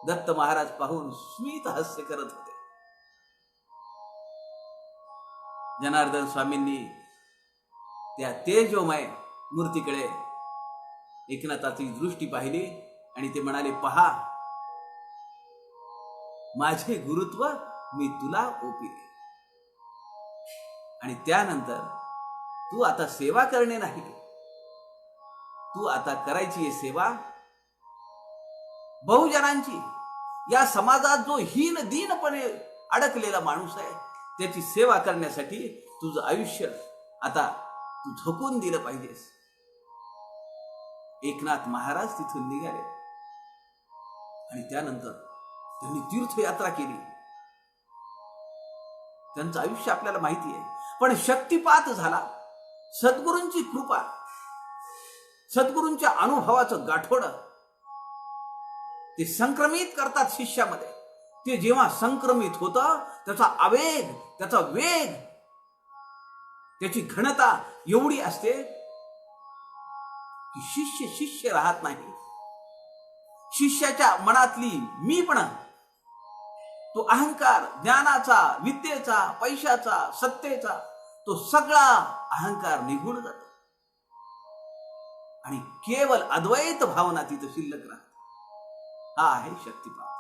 दत्त महाराज पाहून स्मित हास्य करत होते. जनार्दन स्वामींनी त्या तेजोमय मूर्तीकडे एकनाथाची दृष्टी पाहिली आणि ते म्हणाले, पहा, माझे गुरुत्व मी तुला ओपिले आणि त्यानंतर तू आता सेवा करणे नाही, तू आता करायची आहे सेवा बहुजनांची. या समाजात जो हीन दीनपणे अडकलेला माणूस आहे त्याची सेवा करण्यासाठी तुझं आयुष्य आता तू झोकून दिलं पाहिजेस. एकनाथ महाराज तिथून निघाले आणि त्यानंतर त्यांनी तीर्थयात्रा केली. त्यांचं आयुष्य आपल्याला माहिती आहे. पण शक्तिपात झाला. सद्गुरूंची कृपा, सद्गुरूंच्या अनुभवाचं गाठोड ते संक्रमित करतात शिष्यामध्ये. ते जेव्हा संक्रमित होतं त्याचा आवेग, त्याचा वेग, त्याची घनता एवढी असते की शिष्य राहत नाही. शिष्याच्या मनातली मीपणा, तो अहंकार, ज्ञानाचा, विद्येचा, पैशाचा, सत्तेचा, तो सगळा अहंकार निघून जातो आणि केवळ अद्वैत भावना तिथं शिल्लक राहते. हा आहे शक्तिपात.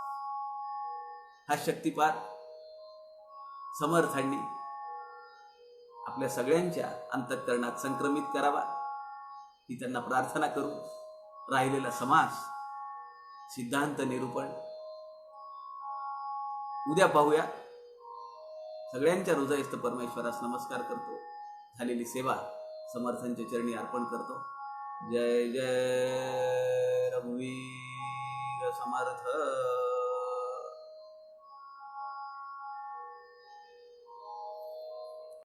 हा शक्तिपात समर्थांनी आपल्या सगळ्यांच्या अंतःकरणात संक्रमित करावा ही त्यांना प्रार्थना करू. राहिलेला समास, सिद्धांत निरूपण उद्या पाहूया. सगळ्यांच्या हृदयस्थ परमेश्वरास नमस्कार करतो. झालेली सेवा समर्थांच्या चरणी अर्पण करतो. जय जय रघुवीर समर्थ.